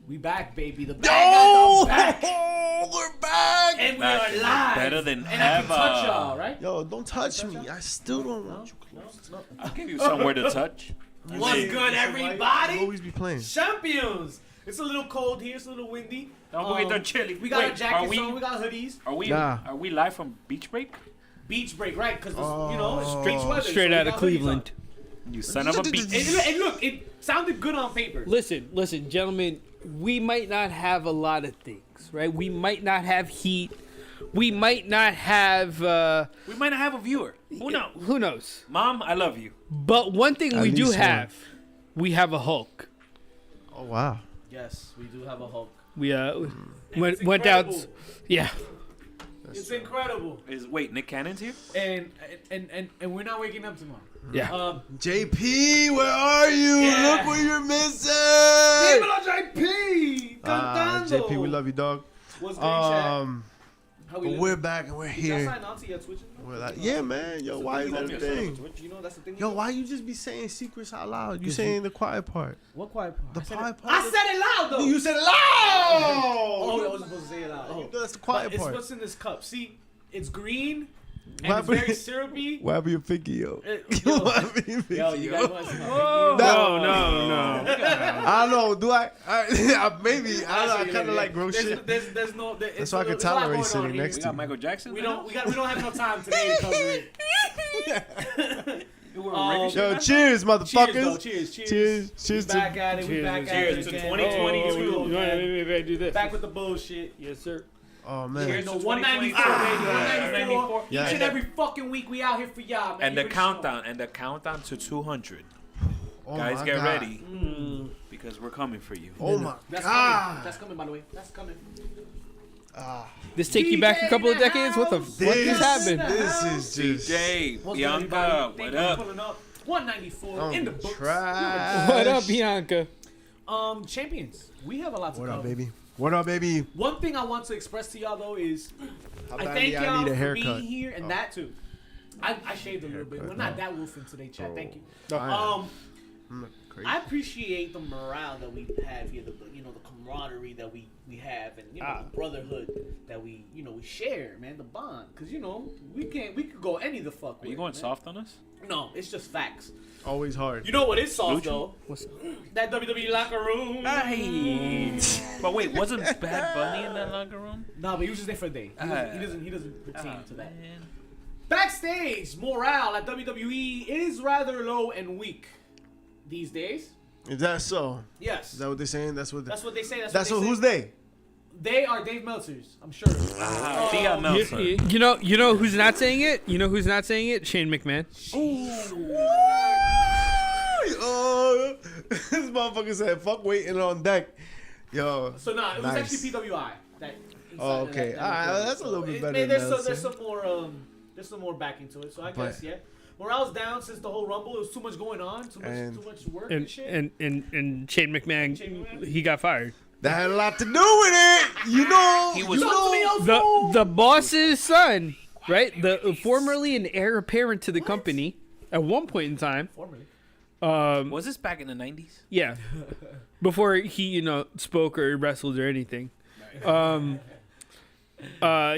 We back, baby. The bag back. We're back. And we are live. Better than and I ever. can touch y'all, right? Yo, don't touch me. I still don't want you close. No. I'll give you somewhere to touch. What's good, everybody? You always be playing. Champions. It's a little cold here. It's a little windy. Don't forget the chili. We got our Wait, jackets on. We got hoodies. Are we live from Beach Break? Beach break, right? Because it's street weather. Straight out of Cleveland. You son of a beach. And look, it sounded good on paper. Listen, gentlemen. We might not have a lot of things, right? We might not have heat. We might not have. We might not have a viewer. Who knows? Who knows? Mom, I love you. But one thing At we do least have, we have a Hulk. Oh wow. Yes, we do have a Hulk. We went out. incredible. Yeah. It's incredible. Wait, Nick Cannon's here? And we're not waking up tomorrow. Yeah. JP, where are you? Yeah. Look what you're missing. Dímelo, JP. Cantando. JP, we love you, dog. What's good, chat? How But we're back and we're Did y'all here. sign on to your Twitch? We're like, yeah, man. Yo, why is that a thing? You know that's the thing. Yo, why you just be saying secrets out loud? You saying the quiet part. What quiet part? The quiet part. I said it loud though. You said it loud. Oh, I wasn't supposed to say it loud. Oh, That's the quiet it's part. what's in this cup. See, it's green and What it's very happened? syrupy. What happened to your pinky, yo? Yo, What happened to your pinky, yo, you guys yo? want to see my No. I don't know. Do I maybe. I don't know. I kind of like gross shit. There's no. That's why I can tolerate sitting next We to got you. Michael Jackson? We don't have no time today to cover it. Yo, cheers, motherfuckers. Cheers. Cheers We back at it. We back at it Cheers to again. 2022. Oh, man. Maybe I do this. Back with the bullshit. Yes, sir. Oh man. Cheers to to 194, 2022. baby. 194. Yeah. Each and every fucking week we out here for y'all, man. And You the already countdown to 200. Oh Guys, my get God. ready because we're coming for you. Oh my know. That's God. coming. That's coming, by the way. That's coming. This take you back a couple of decades. What the fuck This just happened? This is just. DJ, What's good, Bianca, everybody? what Thank you for up? pulling up. 194 in the books. Trash. What up, Bianca? Champions. We have a lot to What cover. up, baby? What up, baby? One thing I want to express to y'all though is How I bad thank do I y'all need a for haircut? being here and that too. I shaved a little bit. We're not that wolfing today, chat. Thank you. I'm not crazy. I appreciate the morale that we have here, the camaraderie that we have, and the brotherhood that we share, man, the bond. Cause we could go any the fuck. Are you going soft on us? No, it's just facts. Always hard. You know what is soft Gucci? though? What's up? That WWE locker room. Hey. But wait, wasn't Bad Bunny in that locker room? No, but he was just there for a day. He doesn't pertain to that. Man. Backstage morale at WWE is rather low and weak these days. Is that so? Yes, Is that what they're saying? That's what. that's what they say. That's what what. they Who's say. they? They are Dave Meltzer's, I'm sure. Tia Meltzer. You know who's not saying it? You know who's not saying it? Shane McMahon. Oh, this motherfucker said, "Fuck waiting on deck." Yo. So no, it was Nice. actually PWI. That Oh, okay. that Alright, was that's a little bit it- better man, than there's Meltzer. there's some more backing to it. So I But- guess morale's down since the whole Rumble. It was too much going on, too much work and, And shit. and Shane McMahon, Shane McMahon? he got fired. That had a lot to do with it. You know. He was- You Talk to me, know. Ozo! The boss's son, right? Formerly an heir apparent to the company at one point in time. Formerly. Was this back in the 90s? Yeah, before he spoke or wrestled or anything.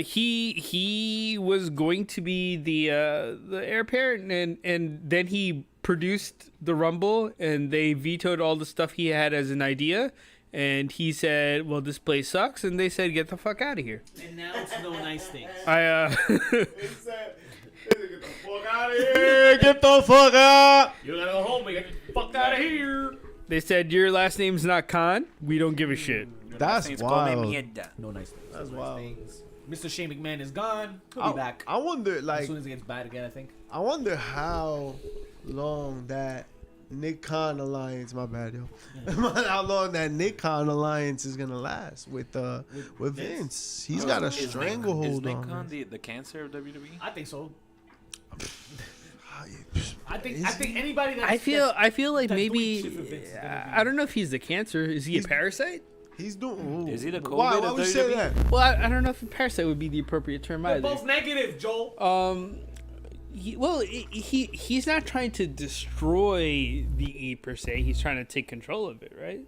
He was going to be the heir apparent, and then he produced the Rumble, and they vetoed all the stuff he had as an idea, and he said, "Well, this place sucks," and they said, "Get the fuck out of here." And now it's no nice things. Get the fuck out of here! Get the fuck out! You gotta go home. We get the fuck out of here. They said, "Your last name's not Khan. We don't give a shit." That's Saints wild. come mierda. No nice things. That's no wild. Nice things. Mr. Shane McMahon is gone. He'll be back I wonder, as like, soon as it gets bad again. I think. I wonder how long that Nick Khan alliance. My bad, yo. How long that Nick Khan alliance is gonna last with Vince? He's got a Is stranglehold Nick on Khan him. the cancer of WWE? I think so. Is I think anybody that I feel like that's maybe doing shit for Vince is gonna be- I don't know if he's the cancer. Is he a parasite? He's doing. Ooh. Is he the COVID Why of would you say WWE? that? Well, I don't know if a parasite would be the appropriate term They're either. both negative, Joel. He's not trying to destroy the E per se. He's trying to take control of it, right?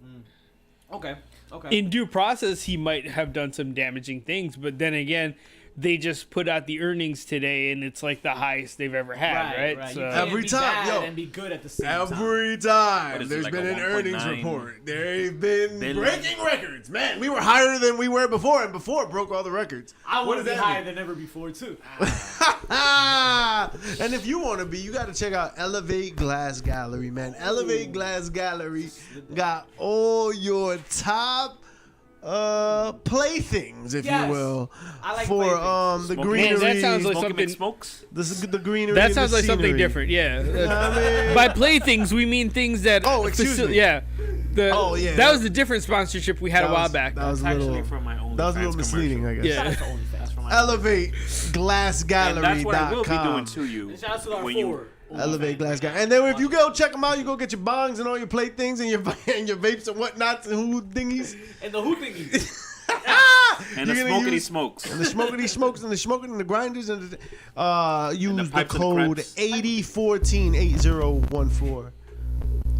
Okay. Okay. In due process, he might have done some damaging things, but then again, they just put out the earnings today, and it's like the highest they've ever had, right? Right. So You can't Every be time, bad yo, and be good at the same time. Every time What is it, there's like been a an earnings 1.9 report, they've been billion? breaking records. Man, we were higher than we were before, and before it broke all the records. I want to be does that higher mean? than ever before too. And if you want to be, you got to check out Elevate Glass Gallery, man. Elevate Glass Gallery got all your top playthings, if Yes. you will, I like for playthings. the Smoking- greenery. Man, that sounds like Smoking something. smokes. the greenery. That and sounds the like something scenery. different. Yeah. I mean- By playthings, we mean things that. Oh, excuse me. Yeah. Oh, yeah. That was a different sponsorship we had a while back. That was a That's actually little. from my own. That was a little misleading, I guess. Yeah. That's the only That's fast. from my Elevate Glass And that's what I will be doing Gallery.com. to you. Shout out to our when you four. Elevate Glass Gallery. And then if you go check them out, you go get your bongs and all your playthings and your and your vapes and whatnots and who thingies. And the who thingies. and the You're gonna smokity use- smokes. And the smokity smokes and the smoking and the grinders and the, use the pipes and the code crepes. 8014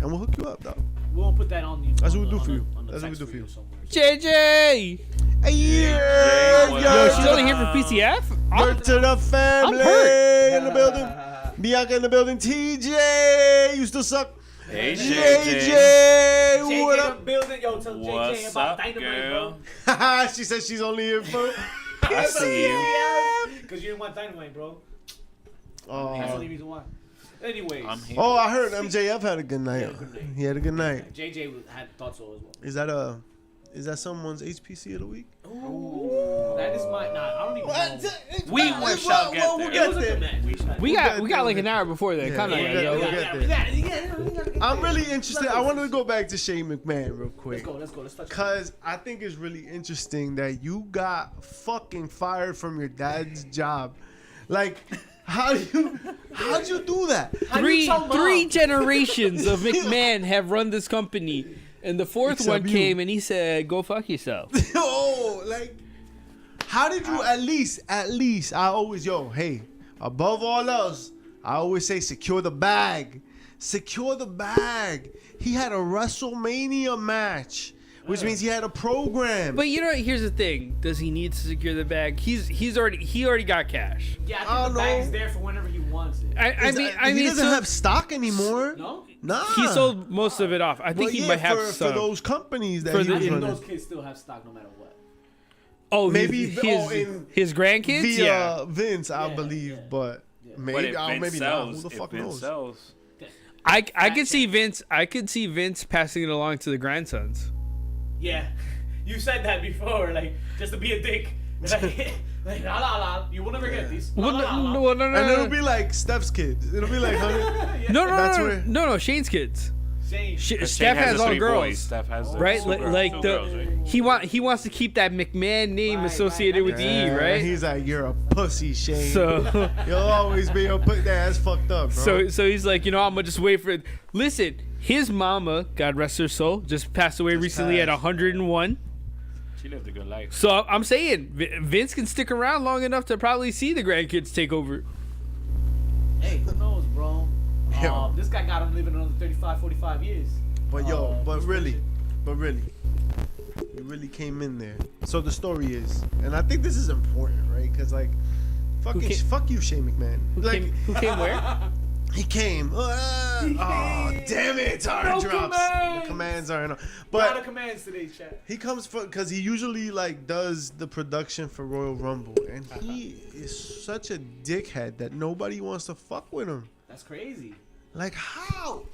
and we'll hook you up, dog. We won't put that on you. That's on what we the- do for on you. the- on the That's what we text do for you. somewhere. JJ. Hey, Yo, Yo, she's only here for PCF. Birth to the family hurt. in the building. Bianca in the building. TJ, you still suck. Hey, JJ, JJ what in up? the building. Yo, tell JJ What's about up, Dynamite, girl? bro. She said she's only here for. I see you. Because you didn't want Dynamite, bro. That's the Oh, only reason why. Anyways. I'm here. I heard MJF had a good night. He had a good night. He had a good night. JJ had thought so as well. Is that someone's HPC of the week? Ooh, that is my. Nah, I don't even know. We shall get there. It was a good match. We got like an hour before that. Yeah, Come on, we'll yo. get there. I'm really interested. I wanted to go back to Shane McMahon real quick. Let's go. Let's touch. Cause I think it's really interesting that you got fucking fired from your dad's job. Like, how'd you do that? Three generations of McMahon have run this company, and the fourth Except one you. came and he said, "Go fuck yourself." Yo, like, how did you at least, I always, hey, above all else, I always say secure the bag. Secure the bag. He had a WrestleMania match, which means he had a program. But you know, here's the thing: does he need to secure the bag? He already got cash. Yeah, I I think the bag know. is there for whenever he wants it. He doesn't have stock anymore. No? Nah. he sold most of it off. I think Well, he might have for some. those companies that For he the- was And running. those kids still have stock no matter what. Oh, Maybe his grandkids. via Yeah, Vince, I Yeah, believe, yeah. but But maybe, if Vince maybe sells, not. Who the if fuck Vince knows? sells, I could see Vince. I could see Vince passing it along to the grandsons. Yeah. You said that before, like, just to be a dick. Like la la la. You will never get these. La, Well, la, la, la. no, And it'll be like Steph's kids. It'll be like 100. Yeah. no, That's where- no, Shane's kids. Shane. Steph has all the 3 girls. boys. Steph has the Right, two like, girls, like two the girls, right? he wants to keep that McMahon name Right, associated right, with the that E, And right? he's like, you're a pussy, Shane. So, You'll always be a pussy. That's fucked up, bro. so he's like, I'm gonna just wait for it. Listen, his mama, God rest her soul, just passed away recently at passed. 101. She lived a good life. So I'm saying Vince can stick around long enough to probably see the grandkids take over. Hey, who knows, bro? Yo. This guy got him living another 35, 45 years. But who's really, you really came in there. So the story is, and I think this is important, right? Because like, fuck you, Shane McMahon. Who came where? He came. Oh, damn it! Hard No drops. commands. The commands are in. But But commands today, chat. he comes because he usually like does the production for Royal Rumble, and he is such a dickhead that nobody wants to fuck with him. That's crazy. Like how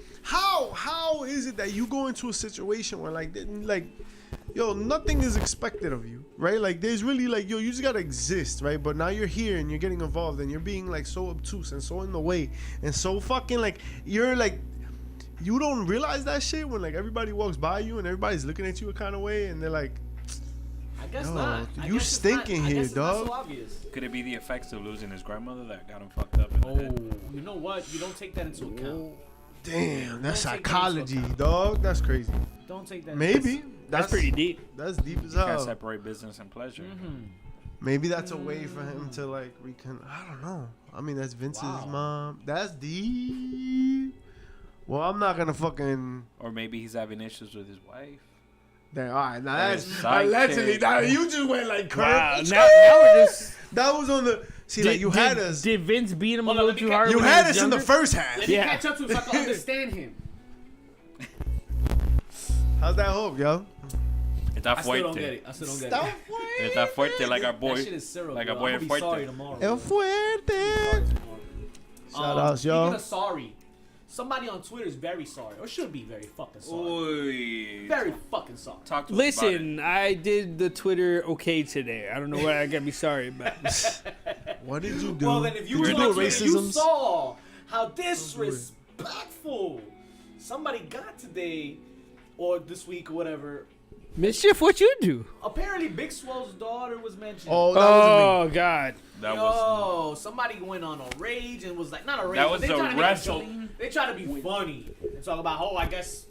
is it that you go into a situation where like yo, nothing is expected of you, right? Like there's really like, yo, you just gotta exist, right? But now you're here and you're getting involved and you're being like so obtuse and so in the way and so fucking like you're like, you don't realize that shit when like everybody walks by you and everybody's looking at you a kind of way and they're like, I guess Yo, not. I you guess it's stinking not- I here, guess it's not dog. so obvious. Could it be the effects of losing his grandmother that got him fucked up in the head? You know what? You don't take that into account. damn, that's Don't take that into psychology, account. dog. That's crazy. Don't take that. Maybe That's pretty deep. That's deep as You can't hell. separate business and pleasure. Maybe that's a way for him to like I don't know. I mean, that's Vince's Wow. mom. That's deep. Well, I'm not gonna fucking. Or maybe he's having issues with his wife. Damn, all right, now that's Sidekick. allegedly. Now you just went like curve. Wow, now we're just. That was on the. See, like you had us. Did Vince beat him a Hold on, little let me too get- hard? You when he had was us in the younger? first half. Let me Yeah. catch up to him so I can understand him. How's that hope, yo? Está I still don't get fuerte. it. I still don't get Está it. Está fuerte like our boy. That shit is syrup, Like bro. our boy I'm gonna be sorry fuerte. tomorrow. El bro. fuerte. Shout outs, Speaking yo. of sorry, somebody on Twitter is very sorry, or should be very fucking sorry. Oy. Very fucking sorry. Talk to us about Listen, I did the Twitter okay today. I don't know what I gotta be sorry about. What did you do? Well, then if you were did on you do Twitter, you racisms? saw how disrespectful somebody got today, or this week, or whatever. Mischief, what you do? Apparently, Big Swell's daughter was mentioned. Oh, that wasn't me. Oh God. That was. Yo, somebody went on a rage and was like, not a rage, That but was they a trying to make a wrestle. joke. They try to be funny and talk about, oh, I guess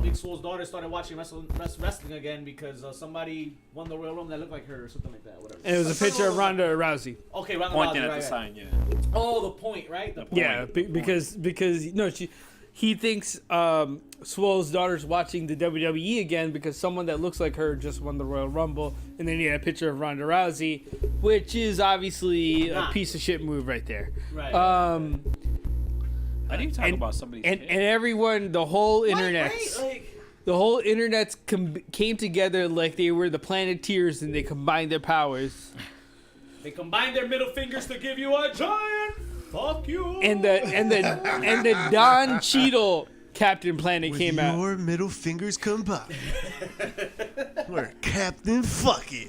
Big Swell's daughter started watching wrestling again because somebody won the Royal Rumble that looked like her or something like that, whatever. And it was a picture of Ronda Rousey. Okay, Ronda Pointing Rousey, at right, the right. sign, yeah. Oh, the point, right? The point. Yeah, because no, he thinks Swole's daughter's watching the WWE again because someone that looks like her just won the Royal Rumble, and then he had a picture of Ronda Rousey, which is obviously a piece of shit move right there. Right. How do you talk about somebody's And kid? everyone, the whole internet, Like, the whole internet came together like they were the Planeteers and they combined their powers. they combined their middle fingers to give you a giant fuck you. And the Don Cheadle Captain Planet With came out. your middle fingers combined. We're Captain Fuck It.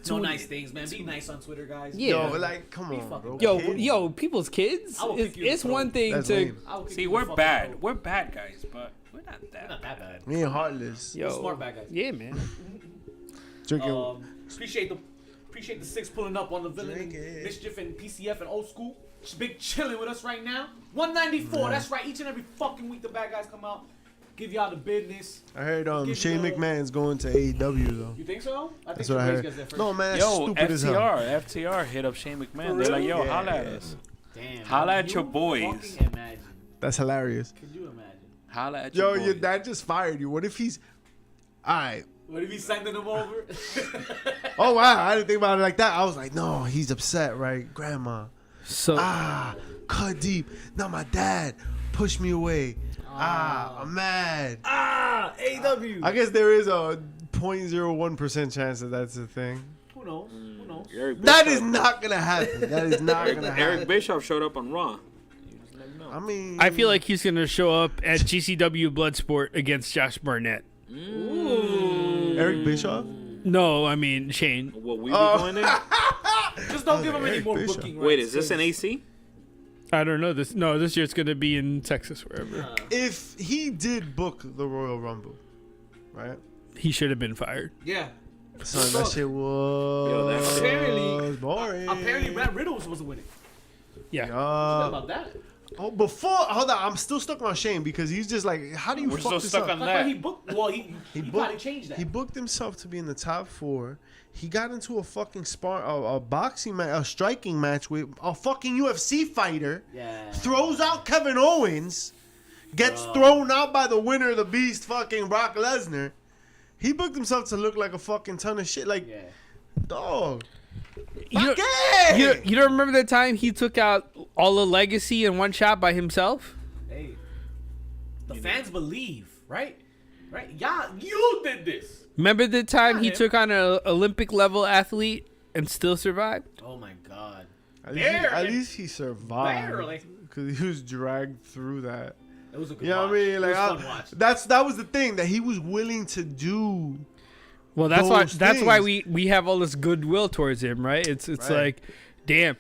no nice things, man. Be nice on Twitter, guys. Yeah. Yo, like, come on, bro. Yo, Kids. yo, people's kids. I will kick you in It's the throat. one thing That's to lame. I will kick See, you we're in the fucking bad. throat. We're bad guys, but we're not We're that not bad. that bad. We ain't heartless. yo. Smart bad guys. Yeah, man. Drinking. Appreciate the six pulling up on the villain, Drink it. Mischief, and PCF and old school. Big chilling with us right now. 194. That's right. Each and every fucking week the bad guys come out, give y'all the business. I heard give Shane you- McMahon's going to AEW though. You think so? I That's think what I Triple H heard. gets there first. No man, that's Yo, stupid as hell. FTR hit up Shane McMahon. They're like, yo, Yeah. holla at us. Damn. Holla can at your you boys. fucking imagine? That's hilarious. Could you imagine? Holla at Yo, your your boys. dad just fired you. What if he's? All right. What if he's sending them over? Oh wow, I didn't think about it like that. I was like, no, he's upset, right, Grandma? So Cut deep. Now my dad pushed me away. I'm mad. AW. I guess there is a 0.01% chance that that's a thing. Who knows? Who knows? Eric That Bischoff- is not gonna happen. That is not gonna Eric happen. Bischoff showed up on Raw. You just never know. I mean, I feel like he's gonna show up at GCW Bloodsport against Josh Barnett. Eric Bischoff. No, I mean Shane. What we be going there? Just don't give him any Eric more Bischoff. booking. Wait, rights, is this an 'cause- AC? I don't know this. No, this year it's gonna be in Texas, wherever. If he did book the Royal Rumble, right? He should have been fired. Yeah. Son, that shit was Yo, that- Apparently- boring. Apparently, Matt Riddle was supposed to win it. Yeah. What about that? Hold on, I'm still stuck on Shane because he's just like, how do you We're fuck still this stuck up? on That's that. why he booked. Well, he booked- probably changed that. He booked himself to be in the top 4. He got into a fucking a boxing match, a striking match with a fucking UFC fighter. Yeah. Throws out Kevin Owens, gets thrown out by the winner of the beast, fucking Brock Lesnar. He booked himself to look like a fucking ton of shit. Like, Yeah. dog. You Fuck don't, it! you don't remember the time he took out all of Legacy in one shot by himself? Hey. The fans believe, right? Right? Y'all, you did this. Remember the time he him. took on an Olympic level athlete and still survived? Oh my God. At least, Barely. at least he survived. Barely. Because he was dragged through that. It was a good You know watch. what I mean? It Like, was a fun watch. that was the thing that he was willing to do. Well, that's why Those why things. we have all this goodwill towards him, right? It's Right. like, damn.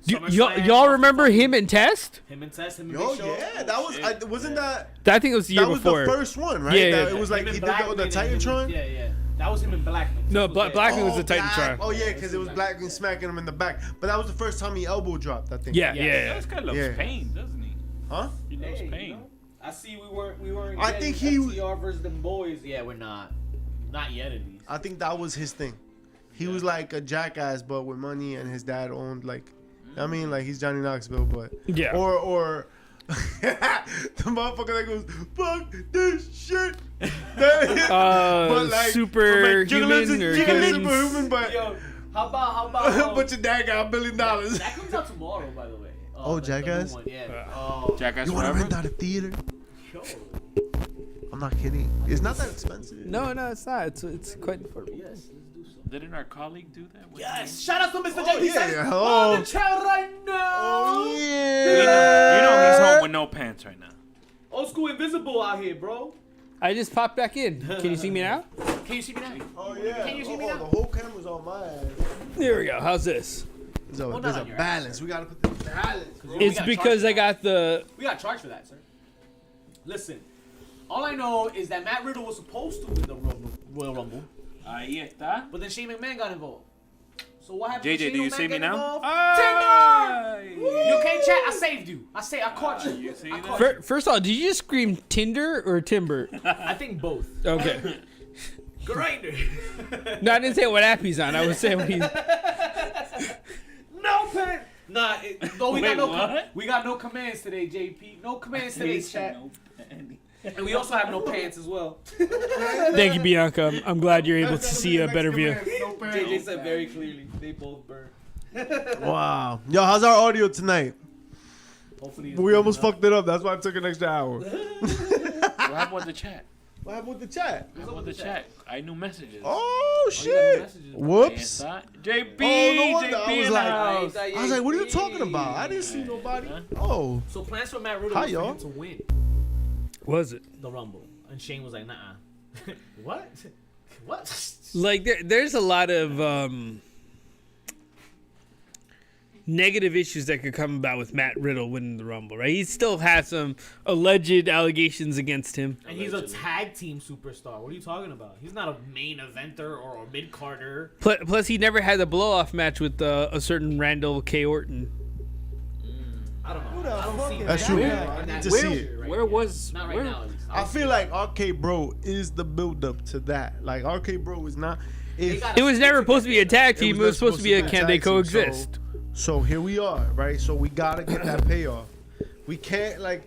SummerSlam, Y'all remember him and Test? Him and Tess, him and Oh Big Show. yeah, that was wasn't that I think it was the year that was before. the first one, right? Yeah, That- yeah. It was like Him he and did that with the Blackman and him- Titantron. Yeah, yeah. That was him and Blackman. No, Triple J. Blackman was the Titantron. Black- Oh yeah, because it was Black- Blackman smacking him in the back. But that was the first time he elbow dropped. I think. Yeah, Yeah. yeah. This guy loves Yeah. pain, doesn't he? Huh? He loves Hey, pain. you know, I see we weren't. I think he- FTR versus them boys. Yeah, we're not yet at least. I think that was his thing. He was like a jackass, but with money, and his dad owned like, I mean, like he's Johnny Knoxville, but Yeah. or The motherfucker that goes, fuck this shit. But like, superhuman superhuman, but Yo, how about but your dad got $1 billion. that comes out tomorrow, by the way. Oh, the Jackass? new one, yeah. Oh, Jackass You want to Forever? rent out a theater? yo. I'm not kidding. It's not that expensive. No, it's not. It's quite affordable. Yes, let's do so. Didn't our colleague do that? Yes, shout out to Mr. Oh, JP. yeah, hello. On the chat right now. Oh, You yeah. know he's home with no pants right now. Old school invisible out here, bro. I just popped back in. Can you see me now? Can you see me now? Oh, yeah. Can you see me Oh, now? the whole camera's on my ass. There we go. How's this? There's not a on your balance. We got to put the balance. Bro. We It's got because charged I got the. We got charged for that, sir. Listen, all I know is that Matt Riddle was supposed to win the Royal Rumble, Ahí está. but then Shane McMahon got involved. So what happened? JJ, when Shane do you McMahon see me get now? involved? Ay! Tinder! You can't chat. I saved you. I caught you. You see I that? caught you. First of all, did you just scream Tinder or Timber? I think both. Okay. Grinder. No, I didn't say what app he's on. I was saying what he's. No pen. Nah, no, we Wait, got no. what? We got no commands today, JP. No commands today, chat. No panty. And we also have no pants as well. Thank you, Bianca. I'm glad you're able to see a better view. JJ said very clearly they both burn. Wow. Yo, how's our audio tonight? Hopefully, it's We good almost enough. fucked it up. That's why I took an extra hour. What happened with the chat? What happened with the chat? What happened with the chat? I knew messages. Oh, Oh, you got shit. messages. Whoops. Ahí está. JP, Oh, no wonder. JP I was in like- the house. I was like, what are you talking about? I didn't see nobody. Oh. So plans for Matt Riddle Hi, was for y'all. him to win Was it? the Rumble, and Shane was like, "Nah." What? What? Like there's a lot of negative issues that could come about with Matt Riddle winning the Rumble, right? He still has some alleged allegations against him. And he's a tag team superstar. What are you talking about? He's not a main eventer or a mid carder. Plus, he never had a blow-off match with a certain Randall K. Orton. I don't know. the I don't fuck see is Matt that? Riddle I in need that to see picture it. right Where now. was? Not right where, now, at least. I feel like RK Bro is the build up to that. Like RK Bro is not. If, got- It was never supposed to be a tag team. It was never supposed to be a can they tag team, coexist? So here we are, right? So we gotta get that payoff. We can't like,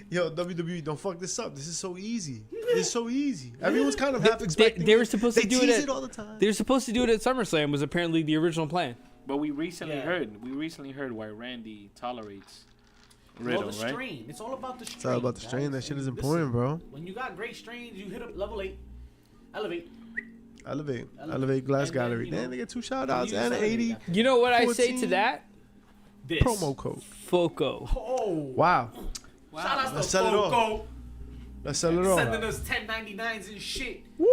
yo, WWE, don't fuck this up. This is so easy. It's so easy. Everyone's kind of half expecting. They were it. supposed to They do tease it it all the time. They were supposed to do it at SummerSlam. Was apparently the original plan. But we recently Yeah. heard why Randy tolerates Well, Riddle, the right? strain. It's all about the strain. It's all about the guys. strain. That shit is Listen, important, bro. When you got great strains, you hit up level 8. Elevate. Elevate Glass And then, Gallery. you know, Damn, they get 2 shout outs you and just elevate 80 that. You know what I say 14. to that? This. promo code. Foco. Oh. Wow. Shout out Let's to sell it off. Foco. Let's sell it all. Sending us 1099s and shit. Woo!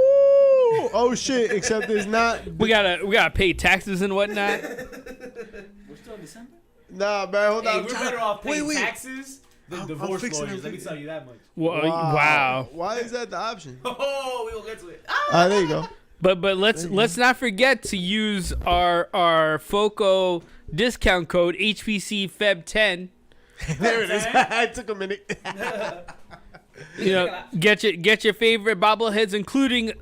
Oh shit! Except it's not. We gotta pay taxes and whatnot. We're still in December? Nah, man. Hold Hey, on. we're better off paying Wait. taxes than I'm divorce fixing lawyers. Let me it. tell you that much. Wow. Why is that the option? Oh, we will get to it. There you go. But let's not forget to use our Foco discount code HPC Feb 10. There it is. It took a minute. You know, get your favorite bobbleheads, including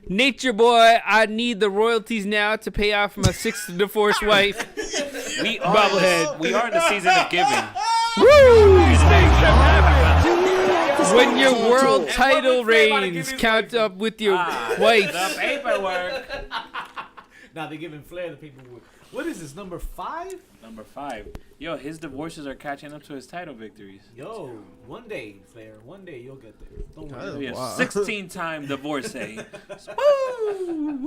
Nature Boy. I need the royalties now to pay off my 6th divorced wife. We are Bobblehead. We are in the season of giving. When your world title Flair about to give reigns his count wife- up with your The wife. paperwork. Now they're giving Flair the paperwork. What is this, number 5? Number 5. Yo, his divorces are catching up to his title victories. Yo, one day, Flair, one day you'll get there. Don't worry. Oh, Yeah, wow. 16-time divorcee.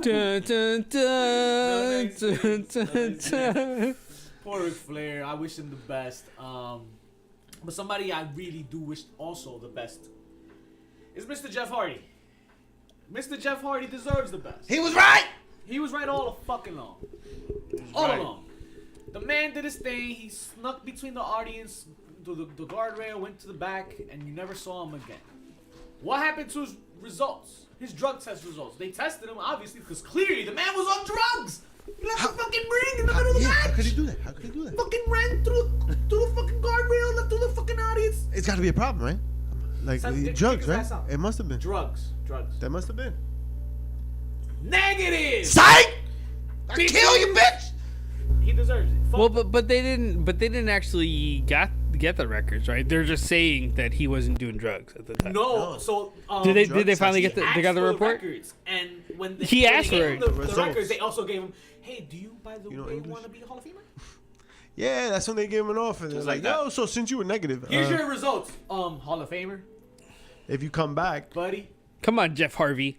Dun, dun, dun, dun, dun, dun. Poor Ric Flair. I wish him the best. But somebody I really do wish also the best is Mr. Jeff Hardy. Mr. Jeff Hardy deserves the best. He was right. He was right all the fucking long. All along. The man did his thing. He snuck between the audience, to the guardrail, went to the back, and you never saw him again. What happened to his results? His drug test results. They tested him, obviously, because clearly the man was on drugs. He left the fucking ring in the middle of the match. How could he do that? How could he do that? Fucking ran through the fucking guardrail, left through the fucking audience. It's got to be a problem, right? Like Son, kick drugs, his right? ass out. It must have been. Drugs. That must have been. Negative. Psych! I kill you, bitch. He deserves it. Fuck Well, him. but they didn't actually get the records, right? They're just saying that he wasn't doing drugs at the time. No, so Did they drugs finally has- get he they got asked the for report? records, and when He when asked they gave for him the results. records, they also gave him, hey, do you by the You know way English? want to be a Hall of Famer? Yeah, that's when they gave him an offer. They're Just like, like yo, so since you were negative, Here's your results. Hall of Famer, if you come back, buddy. Come on, Jeff Harvey.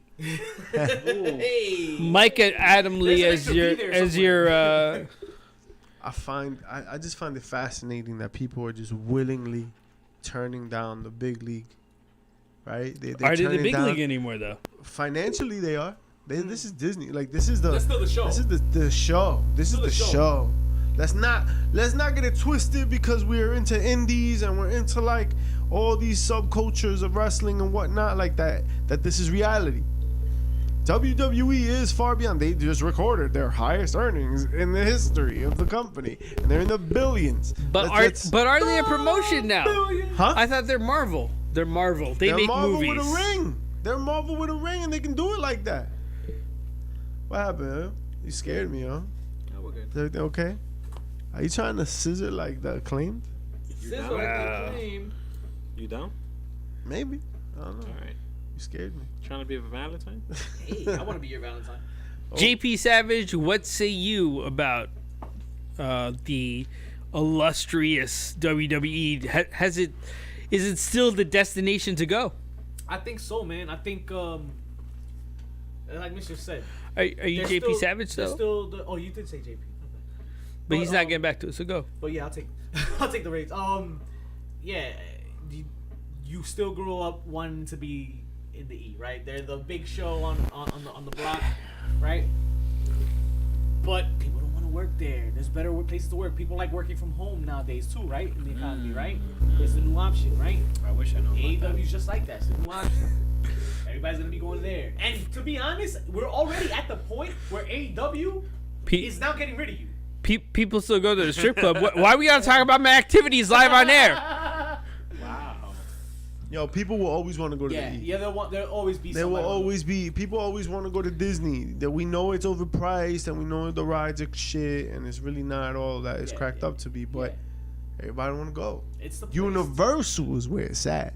Hey, Mike and Adam Lee There's an extra B there as your I just find it fascinating that people are just willingly turning down the big league, right? They are they turn the it big down. league anymore though? Financially, they are. This is Disney. Like this is the. that's still the show. This is the show. This is Still the the show. show. Let's not get it twisted because we're into indies and we're into like all these subcultures of wrestling and whatnot like that. That this is reality. WWE is far beyond. They just recorded their highest earnings in the history of the company, and they're in the billions. But Let's- are they a promotion now? huh? I thought they're Marvel. They're Marvel. They They're make Marvel movies. with a ring. They're Marvel with a ring, and they can do it like that. What happened? Huh? You scared me, huh? No, we're good. Is everything okay? Are you trying to scissor like the acclaimed? Sizzle at the claim. You down? Maybe. I don't know. All right. You scared me. Trying to be a Valentine? Hey, I want to be your Valentine. JP Savage, what say you about the illustrious WWE? Is it still the destination to go? I think so, man. I think, like Mr. said, Are you they're JP still- Savage they're though? still the, oh, you did say JP. Okay. But he's not um, getting back to us, so go. But yeah, I'll take I'll take the rates. Yeah, you still grew up wanting to be in the E, right? They're the big show on the block, right? But people don't want to work there. There's better places to work. People like working from home nowadays too, right? In the economy, right? It's the new option, right? I wish I know about AEW's just like that. It's the new option. Everybody's gonna be going there. And to be honest, we're already at the point where AEW Pe- is now getting rid of you. People still go to the strip club. Why we gotta talk about my activities live on air? that. Wow. Yo, people will always want to go to Yeah, the E. yeah, there'll always be. There will somebody- always be people always want to go to Disney. That we know it's overpriced and we know the rides are shit and it's really not all that it's Yeah, cracked yeah. up to be. But everybody want to go. It's the place. Universal is where it's at.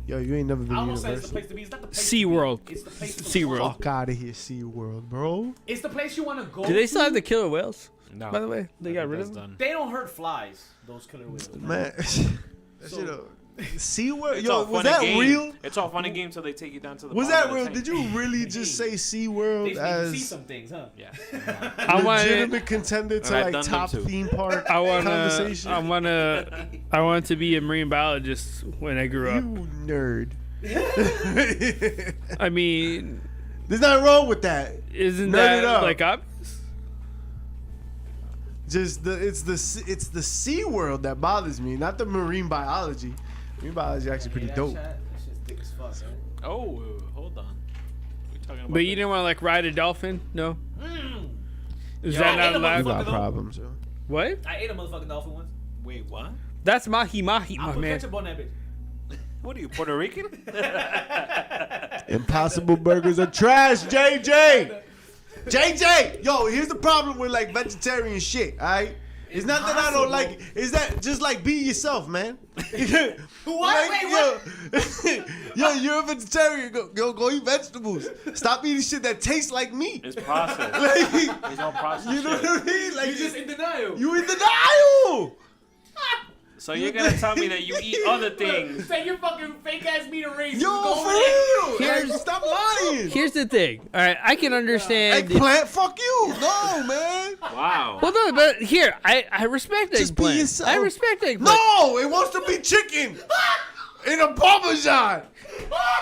Yo, you ain't never been I almost said it's the Universal. place to be. It's not the place. SeaWorld. To be. It's the place. To SeaWorld. Fuck out of here, SeaWorld, bro. It's the place you want to go. Do they still to. have the killer whales? No. By the way, they got rid That's of them. done. They don't hurt flies. Those killer whales. Man, that So- shit. SeaWorld. It's Yo, all was fun and that game. real? It's all fun and games till they take you down to the Was bottom that of real? the Did tank. you really just say They SeaWorld make you see as some things, huh? Yes. I want legitimate contender to I've like done them top too. theme park I want conversation? to be a marine biologist when I grew up. You nerd. I mean, There's nothing wrong with that. isn't Nerd it that up. like obvious? Just it's the SeaWorld that bothers me, not the marine biology. Marine biology is actually pretty dope. That's just thick as fuck, right? Oh, hold on. We talking about But you the- didn't want to like ride a dolphin? No. Is Yo, that I hate not a You allowed? motherfucker. got though. problems, yo. What? I ate a motherfucking dolphin once. Wait, what? That's mahi mahi, I my put man. ketchup on that bitch. What are you, Puerto Rican? Impossible burgers are trash, JJ. JJ, yo, here's the problem with like vegetarian shit, alright? It's not that I don't like it. It's that just like be yourself, man. What? Wait, Yo, you're a vegetarian. Go eat vegetables. Stop eating shit that tastes like meat. It's processed. Like, It's all processed you know shit. what I mean? Like You just in denial. you in denial. So you're gonna tell me that you eat other things? Say your fucking fake ass meat and raisins. Yo, Go for over there. real. Here's- Like, stop lying. Here's the thing. All right, I can understand. Eggplant, fuck you. No, man. Wow. Well, no, but here, I respect Just be eggplant. yourself. I respect eggplant. No, it wants to be chicken in a Parmesan.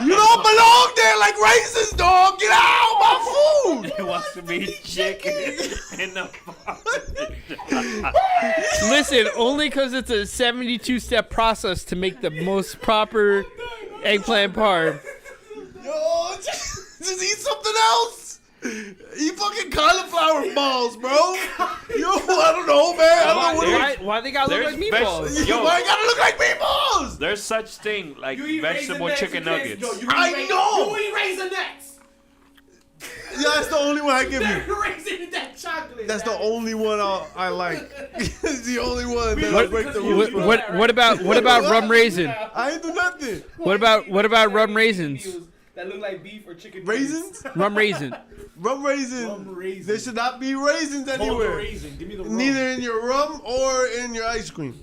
You don't belong there like raisins, dog. Get out of my food. It wants to be chicken in the Listen, only because it's a 72-step process to make the most proper eggplant parm. Yo, just eat something else. Eat fucking cauliflower balls, bro. Yo, I don't know, man. I don't know what. Why they gotta look there's like meatballs? Yo. Why you gotta look like meatballs? There's such thing like You eat vegetable Raisinets, chicken you can't- nuggets. Yo, you eat I know. You eat Raisinets. Yeah, that's the only one I give you. Raisin in that chocolate. That's the only one I like. It's the only one that I break the rules. What about rum raisin? I ain't do nothing. What about rum raisins? That look like beef or chicken. Raisins? Rum raisin. Rum raisin. Rum raisin. There should not be raisins Hold the anywhere. raisin. Give me the rum. Neither in your rum or in your ice cream.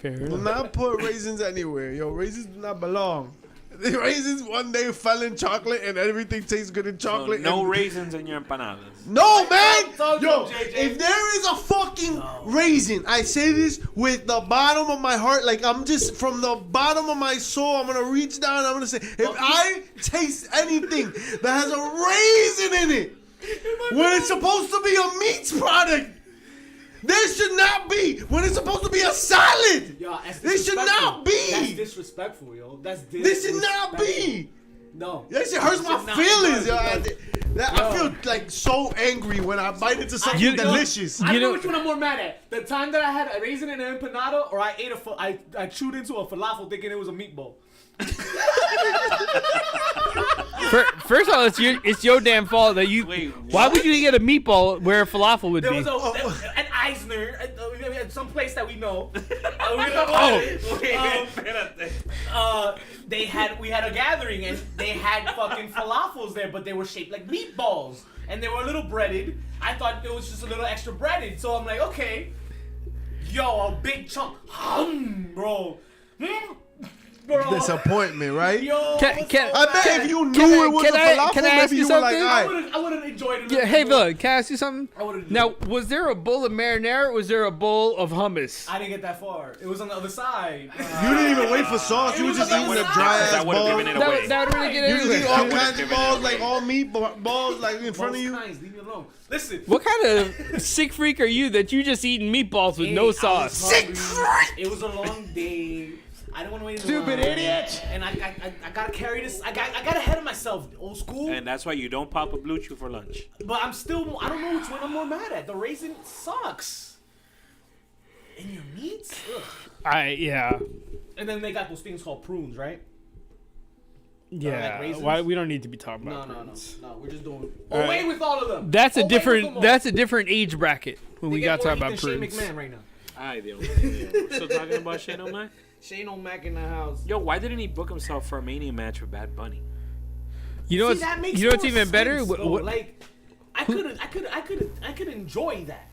Fair Do enough. not put raisins anywhere. Yo, raisins do not belong. The raisins one day fell in chocolate and everything tastes good in chocolate. No and- raisins in your empanadas. No, man! told you, Yo, JJ. if there is a fucking raisin, I say this with the bottom of my heart, like I'm just from the bottom of my soul, I'm gonna reach down, I'm gonna say, if I taste anything that has a raisin in it, when it's supposed to be a meats product, there should not be. When it's supposed to be a salad, Yo, that's this should not disrespectful. That's be. disrespectful, yo. That's disrespectful. This should not be. No. That shit hurts my Should not feelings, be yo. because- I feel like so angry when I bite into something You- delicious. I don't You know know- which one I'm more mad at. The time that I had a raisin in an empanada, or I ate I chewed into a falafel thinking it was a meatball. First of all, it's your damn fault that you. Wait, Why would you get a meatball where a falafel would There be? was an Eisner at some place that we know. We had a gathering and they had fucking falafels there, but they were shaped like meatballs and they were a little breaded. I thought it was just a little extra breaded, so I'm like, okay, yo, a big chunk, bro. Bro. Disappointment, right? Yo, Can- I bet if you knew Can I- it was can a I- falafel, can I ask maybe you you were like, something? all right. I would have enjoyed it. Yeah, hey, Villa, can I ask you something? I would've- Now, was there a bowl of marinara or was there a bowl of hummus? I didn't get that far. It was on the other side. You didn't even wait for sauce. You were just eating a dry I ass would have ball. given it That away. would, that would really get You just eat anywhere. all would've kinds of given it balls, away. like all meat balls, like in front of you. Kinds, leave me alone. Listen. What kind of sick freak are you that you just eating meatballs with Hey, no I was sauce? hungry. It was a long day. I didn't want to wait. Stupid idiot. And I gotta carry this. I got ahead of myself. Old school. And that's why you don't pop a blue chew for lunch. But I'm still. I don't know which one I'm more mad at. The raisin sucks. And your meats. Ugh. Yeah. And then they got those things called prunes, right? Yeah. raisins? Why we don't need to be talking No, about no, no, prunes. no. We're just doing All away right. with all of them. That's a Away with them different all. that's a different age bracket when They we get got to more talk heat about than prunes. Shane McMahon right now. Ay, Dios mío. We're still talking about Shane O'Mac? Shane O'Mac in the house. Yo, why didn't he book himself for a Mania match with Bad Bunny? You know what's that makes you know what's more even better? sense, What- though. what- Like, I could enjoy that.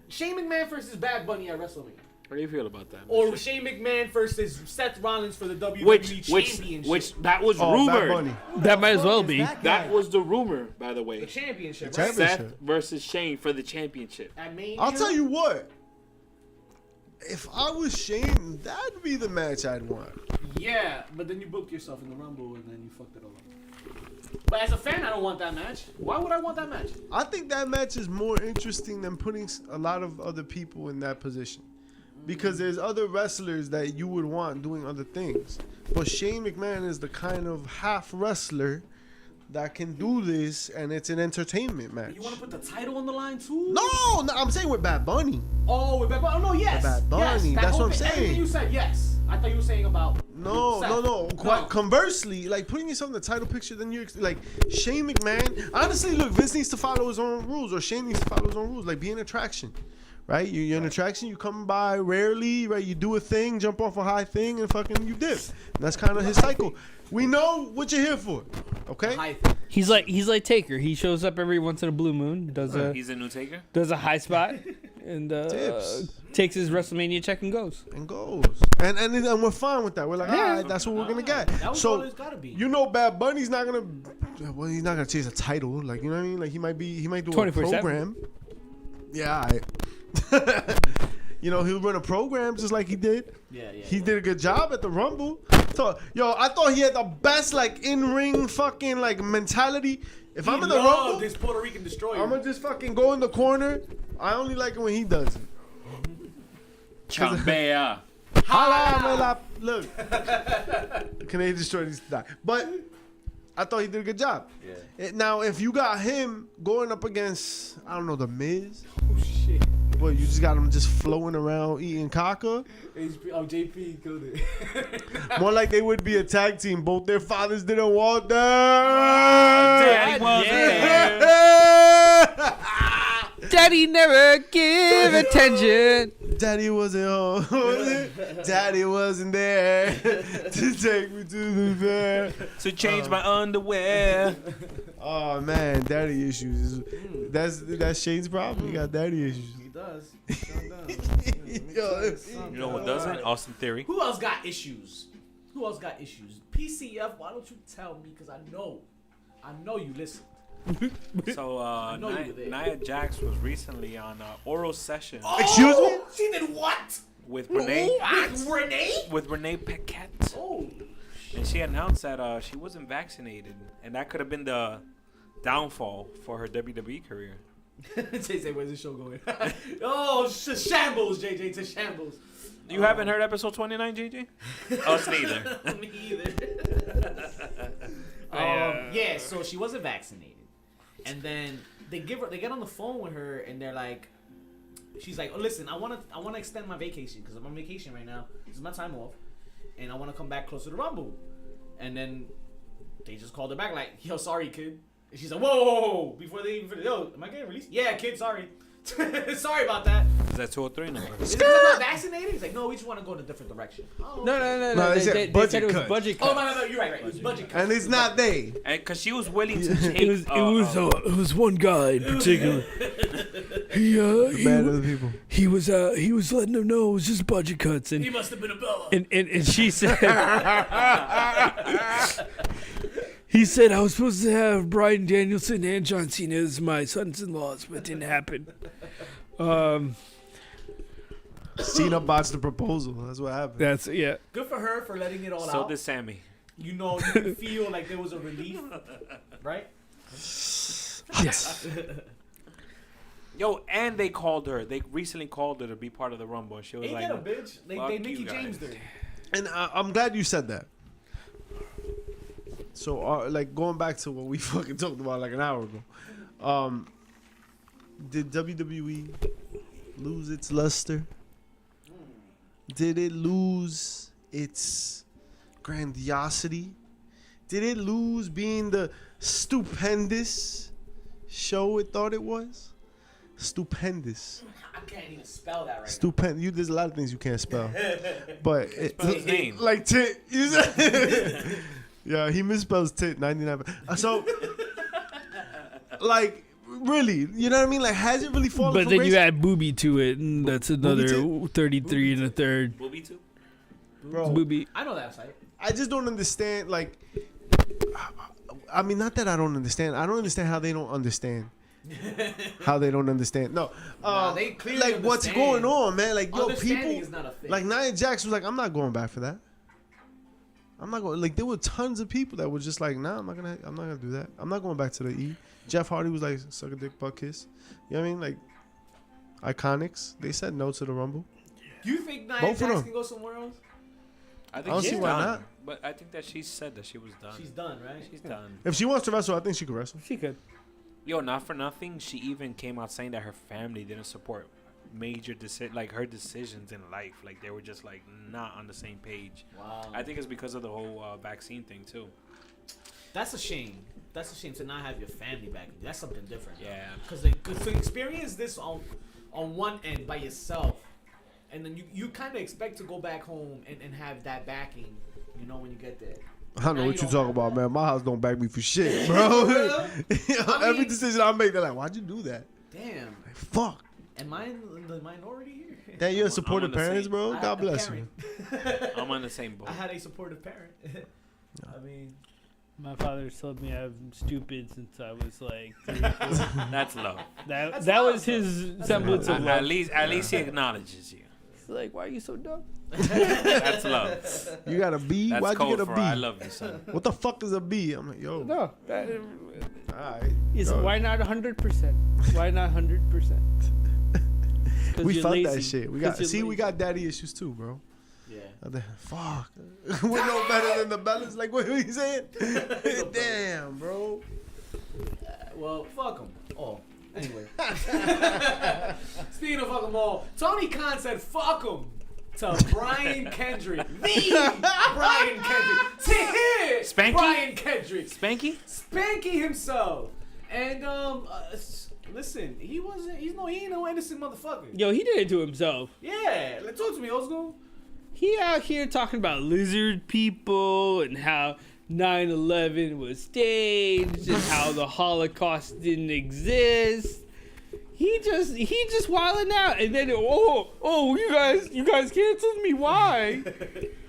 Shane McMahon versus Bad Bunny at WrestleMania, How do you feel about that? or Shane McMahon versus Seth Rollins for the WWE which Championship. that was Oh, Bad rumored. Bunny. that might as well be. That was the rumor, by the way. The championship, The right? championship. Seth versus Shane for the championship. At Mania. I'll tell you what. If I was Shane, that'd be the match I'd want. Yeah, but then you booked yourself in the Rumble and then you fucked it all up. But as a fan, I don't want that match. Why would I want that match? I think that match is more interesting than putting a lot of other people in that position. Because there's other wrestlers that you would want doing other things. But Shane McMahon is the kind of half wrestler that can do this, and it's an entertainment match. You want to put the title on the line too? No, I'm saying with Bad Bunny. Oh, with Bad Bunny. Oh no, yes. Bad Bunny, Yes, that that's whole what I'm thing- Everything saying. you said, yes. I thought you were saying about. No, Seth. no. Quite conversely, like putting yourself in the title picture, then you're like Shane McMahon. Honestly, look, Vince needs to follow his own rules, or Shane needs to follow his own rules. Like be an attraction, right? You're an attraction. You come by rarely, right? You do a thing, jump off a high thing, and fucking you dip. And that's kind of his cycle. We know what you're here for, okay? High thing. He's like Taker. He shows up every once in a blue moon, does a He's a new taker? high spot, and Tips. takes his WrestleMania check and goes. And goes, and we're fine with that. We're like, all right, that's what we're gonna get. That was all it's gotta be. You know, Bad Bunny's not gonna. Well, he's not gonna chase a title. Like, you know what I mean? Like, he might do a 24/7. program. Yeah, you know, he'll run a program just like he did. Yeah. He did a good job at the Rumble. So, yo, I thought he had the best like in-ring fucking like mentality. If I'm in the Rumble, this Puerto Rican destroyer. I'm gonna just fucking go in the corner. I only like it when he does it. Chambea. Holla, look. Canadian destroyer needs to die. But I thought he did a good job. Yeah. Now, if you got him going up against, I don't know, The Miz, Oh shit. what? You just got them just floating around eating caca. JP killed it. More like they would be a tag team. Both their fathers didn't want them. Daddy wasn't there. Daddy never give attention. Daddy wasn't home. Daddy wasn't there to take me to the fair. To change my underwear. Oh man, daddy issues. That's Shane's problem. He got daddy issues. He does. He sure does. Yo, You know who doesn't? Austin Theory. Who else got issues? Who else got issues? PCF, why don't you tell me? Because I know you listen. So know you were there. Nia Jax was recently on oral session Excuse me? She did what? with Renee With Renee? with Renee Paquette, Oh. and she announced that she wasn't vaccinated, and that could have been the downfall for her WWE career. JJ, where's the show going? Oh, shambles, JJ, to shambles. You haven't heard episode 29, JJ? Us neither. Me either. Yeah, so she wasn't vaccinated. And then they get on the phone with her and they're like, she's like, oh, listen, I want to extend my vacation because I'm on vacation right now. This is my time off, and I want to come back closer to Rumble. And then they just called her back like, yo, sorry, kid. And she's like, whoa, before they even, yo, am I getting released? Yeah, kid, sorry. Sorry about that. Is that 203 number? Is it because I'm not vaccinated? He's like, no, we just want to go in a different direction. Oh, No, No, they said They budget said it was cut. budget Oh, cut. no, you're right. It was budget cut. And it's not they. And because she was willing to take. It was one guy in particular. The bad of the people. He was letting them know it was just budget cuts, and He must have been a Bella. and she said, he said I was supposed to have Bryan Danielson and John Cena as my sons-in-laws, but it didn't happen. Cena botched the proposal. That's what happened. That's yeah. Good for her for letting it all So out. did Sammy. You know, you can feel like there was a relief, right? Yes. Yo, and they called her. They recently called her to be part of the Rumble. And she was Ain't like, that a bitch? They fuck Mickey you James guys. did. And I'm glad you said that. So, like, going back to what we fucking talked about like an hour ago. Did WWE lose its luster? Did it lose its grandiosity? Did it lose being the stupendous show it thought it was? Stupendous. I can't even spell that right Stupendous. There's a lot of things you can't spell. But Spell his name. like tit. You said, yeah, he misspells tit 99. So, like, really, you know what I mean? Like, has it really fallen But from then grace? you add booby to it, and that's another too? 33 and a third. Booby too? Bro, Booby. I know that site. I just don't understand, like, I mean, not that I don't understand. I don't understand how they don't understand. How they don't understand. No. Nah, they clearly like, what's understand. going on, man? Like, yo, Understanding people. is not a thing. Like, Nia Jax was like, I'm not going back for that. I'm not going. Like, there were tons of people that were just like, nah, I'm not gonna do that. I'm not going back to the E. Jeff Hardy was like, suck a dick, butt kiss. You know what I mean? Like, Iconics. They said no to the Rumble. You think Nia Both of Jax them. can go somewhere else? I I don't think see she's why done. not. But I think that she said that she was done. She's done, right? She's done. If she wants to wrestle, I think she could wrestle. She could. Yo, not for nothing. She even came out saying that her family didn't support major like her decisions in life. Like they were just like not on the same page. Wow. I think it's because of the whole vaccine thing too. That's a shame. That's a shame to not have your family back. That's something different. Yeah. Because to experience this on one end by yourself, and then you kind of expect to go back home and have that backing, you know, when you get there. I don't know Now what you you don't talking have about, that. man. My house don't back me for shit, bro. I Every mean- decision I make, they're like, why'd you do that? Damn. Like, fuck. Am I in the minority here? That you're I'm supportive on the parents, same- bro. I had God a bless you. parent. I'm on the same boat. I had a supportive parent. I mean, My father's told me I'm stupid since I was like 3. That's love. That love, was his semblance of At love. least he acknowledges you. He's like, why are you so dumb? That's love. You got a B? That's Why'd you code get a for B? I love you, son. What the fuck is a B? I'm like, yo. No. Alright. Is Yo. why not 100%? Why not 100%? We felt that shit. We got daddy issues too, bro. yeah. Fuck. We're no better than the Bellas. Like, what are you saying? Damn, bro. Well, fuck them. Oh, Anyway. Speaking of fuck 'em all, Tony Khan said fuck 'em to Brian Kendrick. The Brian Kendrick. To him, Spanky? Brian Kendrick. Spanky? Spanky himself. And listen, he ain't no innocent motherfucker. Yo, he did it to himself. Yeah, talk to me, old school. He out here talking about lizard people and how 9/11 was staged and how the Holocaust didn't exist. He just wilding out, and then you guys canceled me. Why?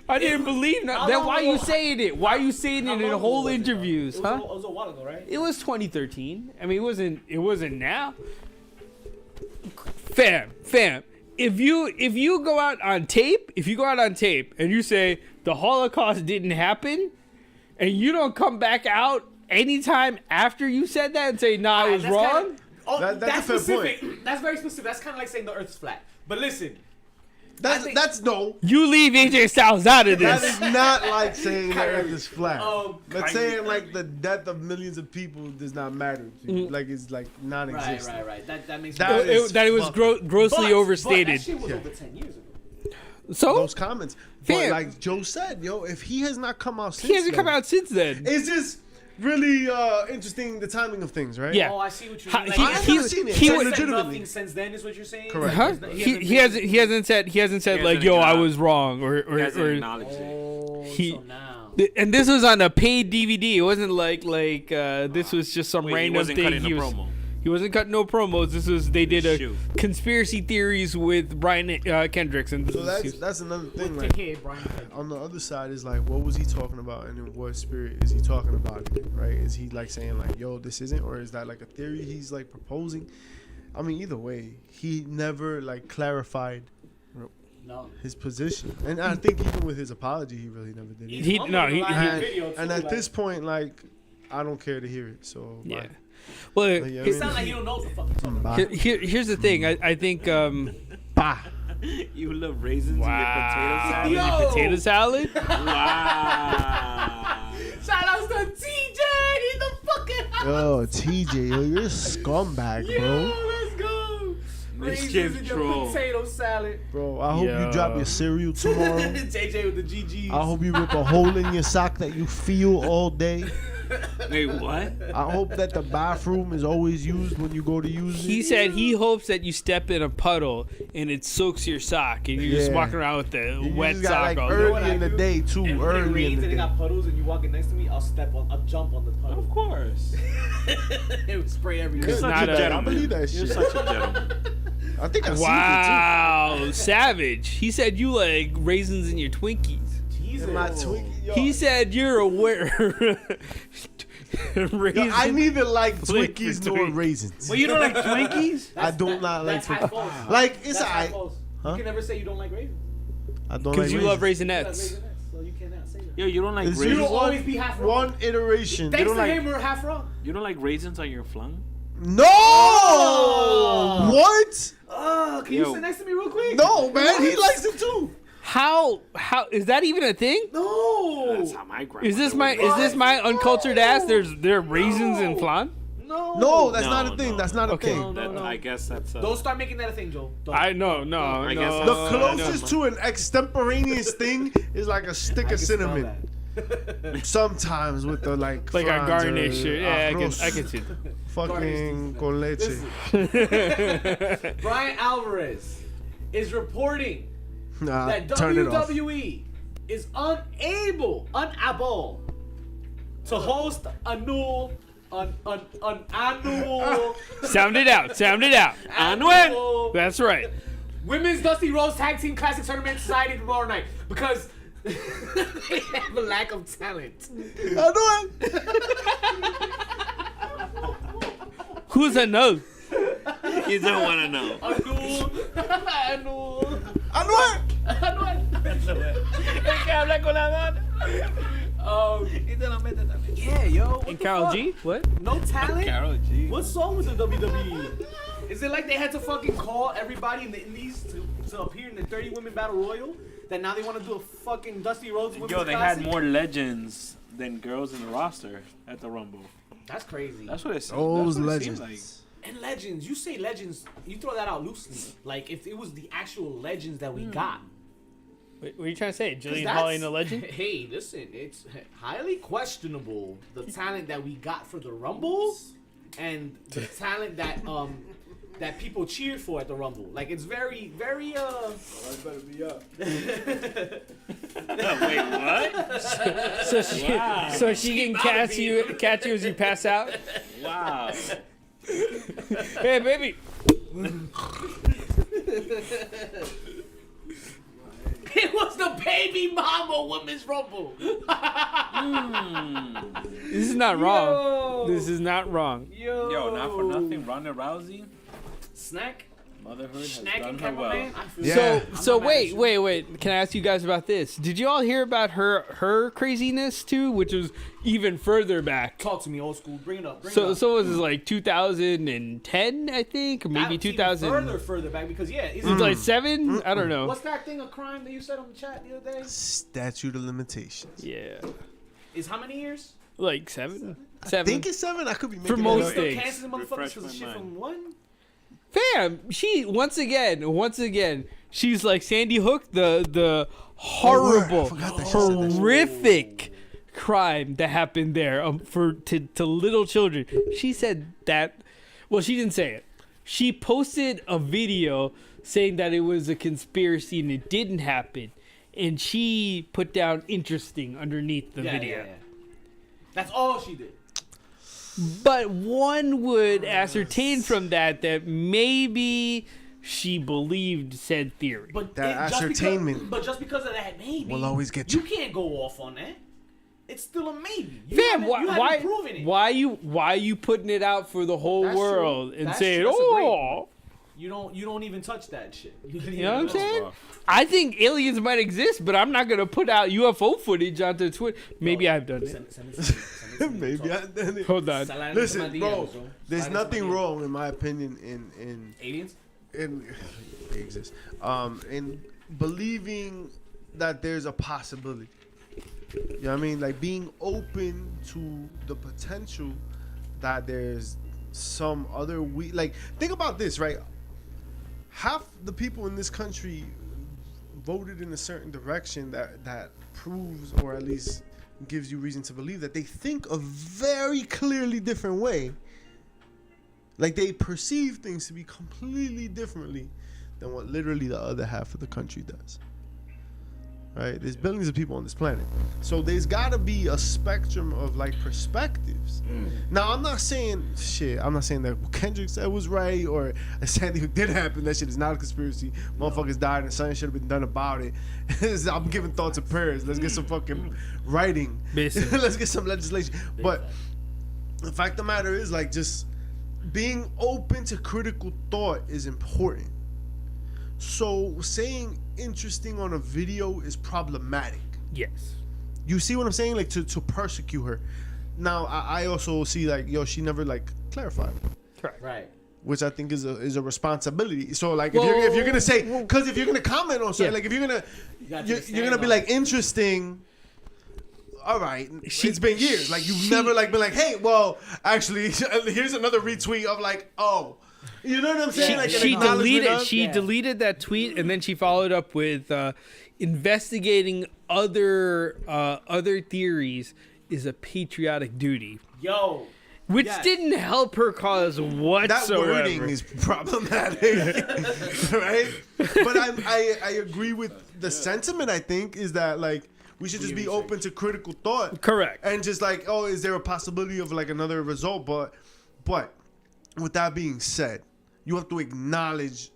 I didn't believe that. Then why you saying it? Why you saying it in whole interviews, huh? It was a while ago, right? It was 2013. I mean, it wasn't now. Fam. If you go out on tape, and you say the Holocaust didn't happen, and you don't come back out anytime after you said that and say, nah, I was wrong. That's a fair specific. point. That's very specific. That's kind of like saying the Earth's flat. But listen, That's no. You leave AJ Styles out of That this. is not like saying the Earth is flat. But Kyrie. saying like the death of millions of people does not matter to you. Like it's like non-existent. right. That makes That sense. That it was grossly But overstated. that shit was over 10 years ago. So Those comments. But Fam. like Joe said, yo, if he has not come out since he hasn't then, come out since then. it's just really interesting the timing of things, right? Yeah. Oh, I see what you Ha- mean. he- Like, he- never seen it. he Like, was- said legitimately. nothing since then is what you're saying? Correct. Huh? He hasn't said He like, hasn't yo, I acknowledged- was wrong or He hasn't or acknowledged it. Oh, He- so now. and this was on a paid DVD. It wasn't like this was just some Wait, he random wasn't thing. cutting the promo. He wasn't cutting no promos. They did a Shoot. conspiracy theories with Brian Kendricks, and So that's another thing. With Like the kid, Brian Kendrick. on the other side is like, what was he talking about, and in what spirit is he talking about it? Right? Is he like saying like, yo, this isn't, or is that like a theory he's like proposing? I mean, either way, he never like clarified No. his position, and I think even with his apology, he really never did. Either. He- no, he- And at this point, like, I don't care to hear it. So yeah. bye. Well, Like, you know what I It mean? sounds like you don't know what the fuck you're talking about. Bye. here's the thing. I think Bye. You love raisins wow. in your potato salad? Potato salad. Wow. Shout outs to TJ in the fucking house. Yo, TJ, yo, you're a scumbag, Yo, bro. let's go. Mischief Raisins in your troll. potato salad. Bro, I hope Yo. you drop your cereal tomorrow. JJ with the GGs. I hope you rip a hole in your sock that you feel all day. Wait, what? I hope that the bathroom is always used when you go to use it. He said he hopes that you step in a puddle and it soaks your sock, and you're just Yeah. walking around with the You wet just got, sock like, all You know day. what early I in the do? day too. And when it Early in rains the and it day. got puddles and you walking next to me, I'll jump on the puddle. Of course. It would spray everywhere. You're such not a a- gentleman. I believe that You're shit. such a gentleman. I think I Wow, savage. He said you like raisins in your Twinkies. Jesus. seen it too. My Twinkie, yo. He said you're aware. Yo, I neither like Flip Twinkies for nor Twinkie. raisins. Well, you don't like Twinkies? I do not like That's high Twinkies. false. Like it's That's high alright. false. Huh? You can never say you don't like raisins. I don't like Because you love raisins. You like raisinets. raisinettes, so you cannot say that. Yo, you don't like It's raisins? You'll usually always be half wrong. one iteration. They Thanks don't to like. him, we're half wrong. You don't like raisins on your flung? No. What? Can you Yo. sit next to me real quick? No, man. He likes it too. How is that even a thing? No. That's how my grandma Is this would my uncultured ass? There are raisins in flan? No. No, that's No, not a thing. no, That's not a Okay. thing. That, No. I guess that's Don't start making that a thing, Joe. Don't. I no. I guess The that's- closest to an extemporaneous thing is like a stick I of can smell cinnamon. that. Sometimes with the like Like a franz garnish. or Yeah, arroz. I can see that. Fucking con leche. Listen. Brian Alvarez is reporting Nah, that turn it off. WWE is unable to host an annual Sound it out. annual That's right. Women's Dusty Rhodes Tag Team Classic Tournament Society tomorrow night because they have a lack of talent. I know it. Who's a no? You don't want to know. Annual. I know it. Yeah, yo. What And the Carol fuck? G? What? No talent? Carol G. What's wrong with the WWE? Is it like they had to fucking call everybody in the indies to appear in the 30 Women Battle Royal? That now they want to do a fucking Dusty Rhodes Women's Yo, they Classic? had more legends than girls in the roster at the Rumble. That's crazy. That's what it seemed. Those that's what it seemed legends. And legends, you say legends, you throw that out loosely. Like if it was the actual legends that we got. Wait, what are you trying to say? 'Cause Jillian that's- Hall ain't a legend? Hey, listen, it's highly questionable the talent that we got for the Rumble and the talent that that people cheered for at the Rumble. Like it's very, very I better be up. Wait, what? So she can catch you as you pass out. Wow. Hey, baby. It was the baby mama women's Rumble. This is not wrong. This is not wrong. Yo, not for nothing, Ronda Rousey, Snack. motherhood has Snacking done her well. cameraman. I feel Yeah. So I'm not mad at wait. you. Can I ask you guys about this? Did you all hear about her craziness too, which was even further back? Talk to me, old school. Bring it up. Bring it So up. was it like 2010, I think, or maybe That's even 2000? further back because It's like 7. I don't know. What's that thing of crime that you said on the chat the other day? Statute of limitations. Yeah, Is how many years? like 7. I 7. think it's 7. I could be making For it most up. Still things. canceling motherfuckers Refresh because of my shit mind. from one. Fam, she once again, she's like Sandy Hook, the horrible, I forgot that she said that shit. horrific crime that happened there to little children. She said that. Well, she didn't say it. She posted a video saying that it was a conspiracy and it didn't happen, and she put down interesting underneath the video. Yeah. That's all she did. But one would ascertain from that maybe she believed said theory. But That just ascertainment but just because of that maybe will always get you you. can't go off on that. It's still a maybe. You Fam, haven't proven it. why you putting it out for the whole That's true. world and That's saying, true. That's a great oh, You don't even touch that shit. You know what I'm saying? I think aliens might exist, but I'm not gonna put out UFO footage onto Twitter. Maybe I've done it. Send it to me. Send it to me. Maybe Talk. I done it. Hold on. Slide into my Listen, DMs, bro. bro. There's Slide into nothing my DMs. wrong, in my opinion, in Aliens? they exist. In believing that there's a possibility. You know what I mean? Like being open to the potential that there's some other like think about this, right? Half the people in this country voted in a certain direction that proves, or at least gives you reason to believe, that they think a very clearly different way. Like they perceive things to be completely differently than what literally the other half of the country does. Right? There's billions of people on this planet. So there's gotta be a spectrum of like perspectives. Now I'm not saying that what Kendrick said was right or Sandy Hook did happen. That shit is not a conspiracy. Motherfuckers died and something should have been done about it. I'm giving thoughts and prayers. Let's get some fucking writing. Basically. Let's get some legislation. But the fact of the matter is, like, just being open to critical thought is important. So saying interesting on a video is problematic. Yes. You see what I'm saying? Like to persecute her. Now I also see like she never like clarified, Correct. Right. which I think is a responsibility. So like if you're gonna say, because if you're gonna comment on something, Yeah. like if you're gonna got you're to gonna be stand like on interesting. All right, it's been years. Like you've never like been like, hey, well, actually, here's another retweet of like, oh, you know what I'm saying? Like an She acknowledgement of- deleted that tweet, and then she followed up with investigating other theories is a patriotic duty, Yo. which Yes. didn't help her cause that whatsoever. wording is problematic, right? But I agree with the sentiment. I think is that like we should just be open to critical thought, Correct. and just like, oh, is there a possibility of like another result? But with that being said, you have to acknowledge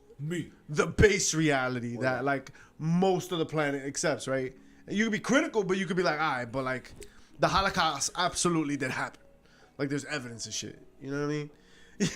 the base reality that like most of the planet accepts, right? And you can be critical, but you could be like, all right, but like the Holocaust absolutely did happen. Like there's evidence of shit. You know what I mean?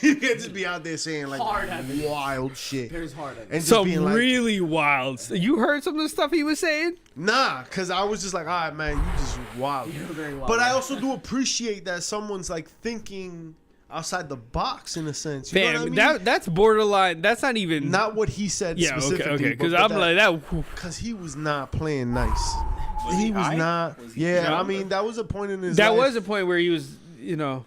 You can't just be out there saying like Hard evidence. wild shit. There's hard evidence. And just Some being like, really wild. You heard some of the stuff he was saying? nah, because I was just like, all right, man, you just wild. You're very wild. But I also do appreciate that someone's like thinking outside the box in a sense. You know Fam, what I mean? that's borderline. That's not even. Not what he said yeah, specifically. okay. Because but I'm like that. because he was not playing nice. Was He he was aight? not. Was he Yeah, I drunk? mean that was a point in his That life. was a point where he was, you know.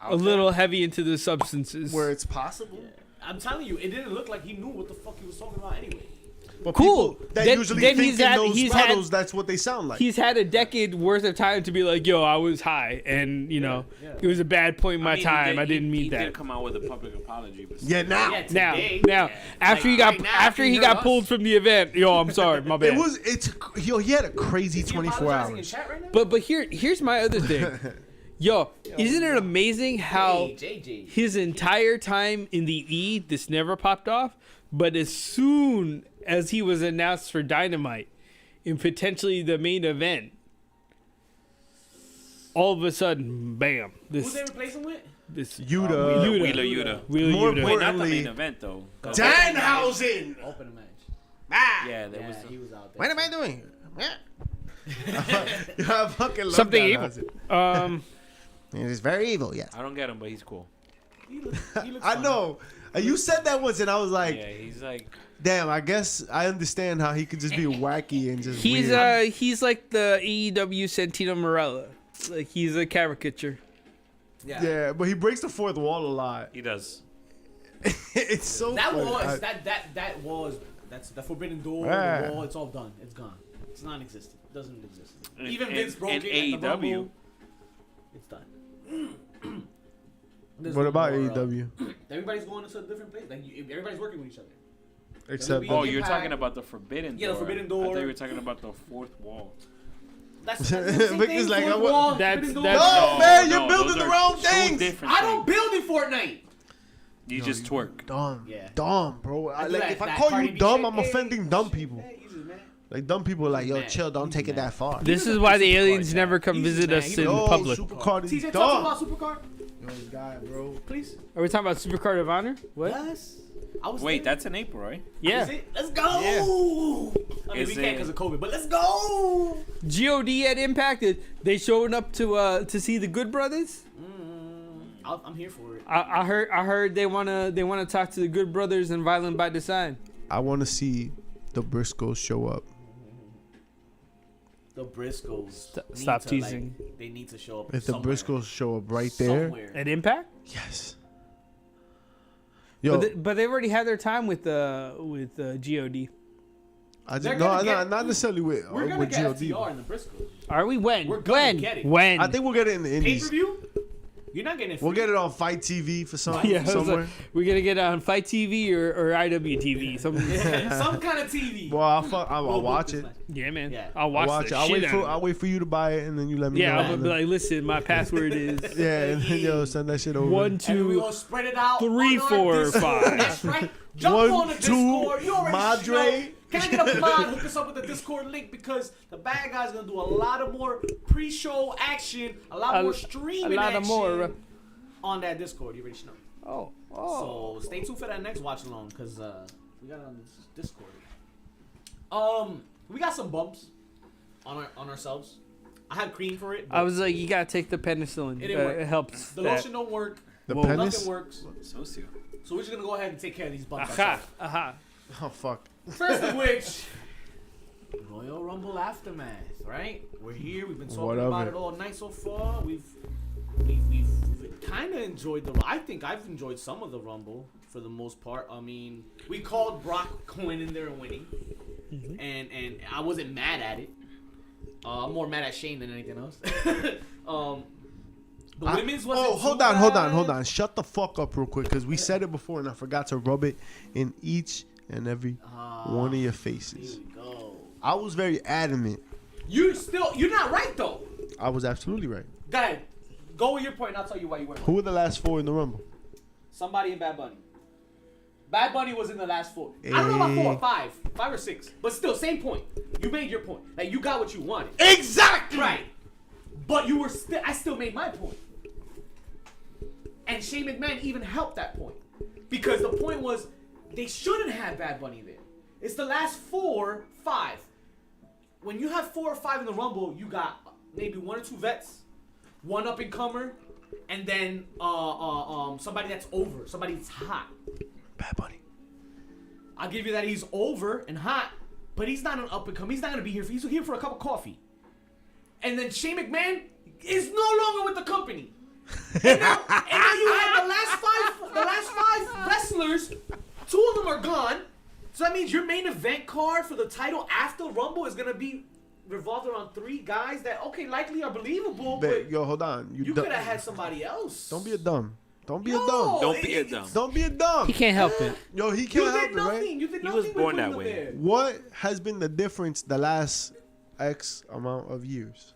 a little heavy into the substances. Where it's possible. I'm telling you, it didn't look like he knew what the fuck he was talking about anyway. But Cool. people that Then- usually then think he's in had- those he's had- battles, that's what they sound like. He's had a decade worth of time to be like, yo, I was high, and yeah. it was a bad point in my time. I didn't mean He that. did come out with a public apology. But Yeah, now. Yeah, Now, today, now, yeah. after Like, he got right now, after if he you got heard pulled us- from the event, yo, I'm sorry, my bad. He had a crazy Is he 24 apologizing in hours. chat right now? But here's my other thing. Yo, isn't it amazing how Hey, JJ. his entire time in the E, this never popped off, but as soon as he was announced for Dynamite in potentially the main event, all of a sudden, bam! Who's they replacing with? This Yuta. Wheeler Yuta. Wheeler More Yuta. Wait, not the Importantly- main event though. Danhausen. Open a match. Yeah, there Yeah, was. he was out there. What am I doing? I fucking love Something Danhausen. evil. It's very evil, yes. I don't get him, but he's cool. He looks I fine. know. You said that once, and I was like, Yeah, he's like. damn, I guess I understand how he could just be wacky and just He's weird. he's like the AEW Santino Marella. Like he's a caricature. Yeah, but he breaks the fourth wall a lot. He does. It's so That funny. was that was that's the forbidden door. Yeah. The wall. It's all done. It's gone. It's non-existent. It doesn't exist. In- Even in- Vince broke in it at the AEW. Rumble. It's done. There's What no about more, AEW? Everybody's going to a different place. Like everybody's working with each other. Except be- Oh, Impact. you're talking about the forbidden Yeah, door. the forbidden I door. thought you were talking about the fourth wall. That's the same Victor's thing. like, Fourth I want- wall, That's- forbidden door. that's- No, man, you're those building the are wrong two things. different I don't things. build in Fortnite. You just twerk. dumb. Yeah. Dumb, bro. I do Like that- if I that call Cardi you B dumb, shit. I'm Hey, offending dumb shit, people. hey, easy, man. Like dumb people are like, yo, Man, chill, don't he's take it mad. that far. This He's is a why the supercar aliens guy. never come He's visit mad. us He in don't- Yo, public. Supercard is TJ, talk dumb. about Supercard, Yo, this guy, bro. please. Are we talking about Supercard of Honor? What? Yes. I was Wait, there. that's in April, right? Yeah. Is it? Let's go. Yeah. I mean, Is we can't it- because of COVID, but let's go. God at Impact. They showing up to see the Good Brothers. I'm here for it. I heard they wanna talk to the Good Brothers and Violent by Design. I want to see the Briscoes show up. The Briscoes. need Stop to, teasing. Like, they need to show up. If the somewhere. Briscoes show up right there, Somewhere. At Impact. yes. Yo, But they've already had their time with God. I They're just, gonna no, get- not necessarily with We're gonna with get God. FTR in the Briscoes. Are we when? We're gonna when? get it. When? I think we'll get it in the Pay Indies. per view? You're not getting it. We'll free. get it on Fight TV for some Yeah, I was somewhere. like, we're gonna get it on Fight TV or IWTV. Something. Some kind of TV. Well, I'll watch it. Yeah, man. Yeah. I'll watch the I'll shit wait out for of it. I'll wait for you to buy it and then you let me know. Yeah, I'll and be then- like, listen, my password is yeah, and then yo send that shit over. 1, And then we 2. gonna spread it out. 3, on our 4, Discord. 5. That's right. Jump 1, on the 2, Discord. You already Madre. know. Can I get a mod? Hook us up with the Discord link because the bad guy's gonna do a lot of more pre-show action, a lot more streaming a lot of action more. on that Discord. You already know. Oh. So stay tuned for that next watch along because we got it on this Discord. We got some bumps on ourselves. I had cream for it. I was like, you gotta take the penicillin. It didn't work. It helps. the that. lotion don't work. The Nothing penis. works. Socio. So we're just gonna go ahead and take care of these bumps. Aha, ourselves. aha. Oh fuck. First of which, Royal Rumble aftermath. Right? We're here. We've been What talking of about it? it all night so far. We've kind of enjoyed I think I've enjoyed some of the Rumble for the most part. I mean, we called Brock going in there and winning, and I wasn't mad at it. I'm more mad at Shane than anything else. The women's wasn't hold too on. bad. Shut the fuck up real quick, because we said it before and I forgot to rub it in each and every one of your Here faces. we go. I was very adamant. You're not right though. I was absolutely right. Go ahead. Go with your point and I'll tell you why you weren't. Who were the last 4 in the Rumble? Somebody in Bad Bunny. Bad Bunny was in the last 4. I don't know about 4 or 5. 5 or 6. But still, same point. You made your point. Like, you got what you wanted. Exactly. Right. But you were I still made my point. And Shane McMahon even helped that point. Because the point was, they shouldn't have Bad Bunny there. It's the last 4, 5. When you have 4 or 5 in the Rumble, you got maybe 1 or 2 vets, 1 up-and-comer, and then somebody that's over, somebody that's hot. Bad Bunny. I'll give you that he's over and hot, but he's not an up-and-comer. He's not going to be here. He's here for a cup of coffee. And then Shane McMahon is no longer with the company. And now you had the last five wrestlers. 2 of them are gone. So that means your main event card for the title after Rumble is gonna be revolved around 3 guys that likely are believable. But Yo, hold on. you could have had somebody else. Don't be a dumb. Don't be a Yo, dumb. Don't be a dumb. Don't be a dumb. He can't help it. Yo, he You can't help did it, nothing. right? You did He nothing. was with born putting that them way. there. What has been the difference the last X amount of years?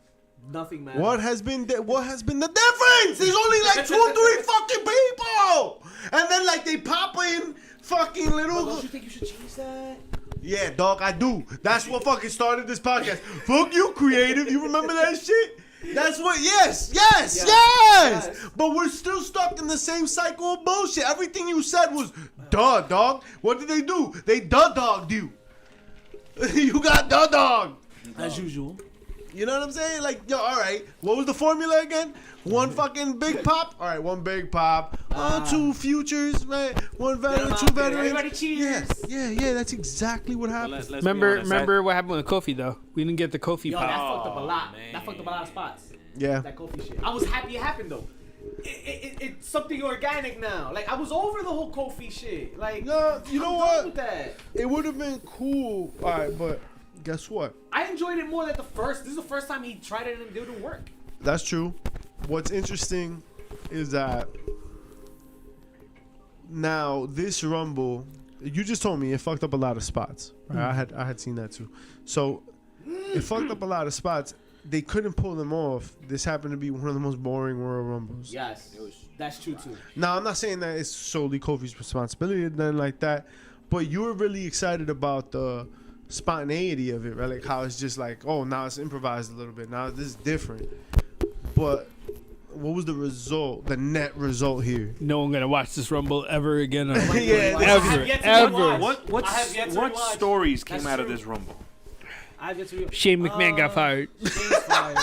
Nothing, man. What has been the difference? There's only like 2-3 fucking people, and then like they pop in fucking But little. don't you think you should change that? Yeah, dog, I do. That's what fucking started this podcast. Fuck you, creative. You remember that shit? That's what. Yes. But we're still stuck in the same cycle of bullshit. Everything you said was duh, dog. What did they do? They dogged you. You got dog. As usual. You know what I'm saying? Like, yo, all right. What was the formula again? 1 fucking big pop. All right, 1 big pop. 2 futures, right? 1 veteran, 2 veterans. Everybody cheers. Yeah. That's exactly what happened. Let's be Remember honest, what happened with Kofi though? We didn't get the Kofi Yo, that pop. fucked up a lot. man. That fucked up a lot of spots. Yeah. That Kofi shit. I was happy it happened though. It's something organic now. Like I was over the whole Kofi shit. Like No, you know I'm what? done with that. It would have been cool. All right, but guess what? I enjoyed it more than the first. This is the first time he tried it and it didn't work. That's true. What's interesting is that now this Rumble, you just told me it fucked up a lot of spots. Right? I had seen that too. So it fucked up a lot of spots. They couldn't pull them off. This happened to be one of the most boring Royal Rumbles. Yes, that's true too. Now I'm not saying that it's solely Kofi's responsibility or nothing like that, but you were really excited about the spontaneity of it, right? Like how it's just like, oh, now it's improvised a little bit. Now this is different. But what was the result? The net result here? No one gonna watch this Rumble ever again. Yeah, Ever. What stories came That's out of true. this Rumble? I get to Shane McMahon got fired. Shane's fired.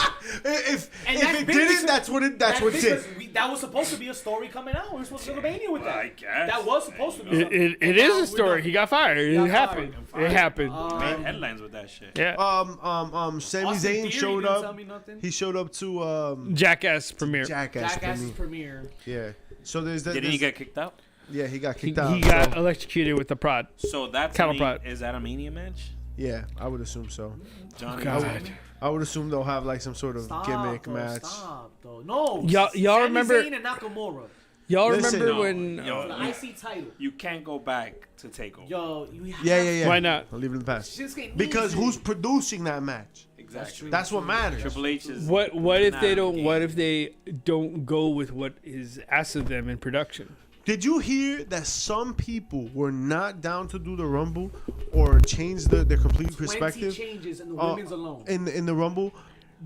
If And if that's it big didn't, because- that's what it did. That was supposed to be a story coming out. We were supposed to go to Mania with that. I guess. That was supposed to be. something. It And is now a we're story. done. He got fired. It got happened. fired. It happened. Made headlines with that shit. Yeah. Sami Austin Zayn Theory showed didn't tell up. me nothing. He showed up to Jackass premiere. Jackass. Jackass's premiere. premiere. Yeah. So there's that. Didn't he get kicked out? Yeah, he got He kicked out. got so- electrocuted with the prod. So that's Cattle prod. is that a Mania match? yeah, I would assume so. Johnny. God. I would assume they'll have like some sort of Stop, gimmick though, match. Stop, though. No. Y'all Sami remember- Zayn and Nakamura Y'all Listen, remember no, when? yo. for the IC title. You can't go back to Takeover. Yo, you have Yeah. to. Why not? I'll leave it in the past. Shinsuke needs Because it. who's producing that match? Exactly. That's what matters. Triple H is. What if not they in the don't? game. What if they don't go with what is asked of them in production? Did you hear that some people were not down to do the Rumble or change their complete 20 perspective changes in the uh, women's alone. in the Rumble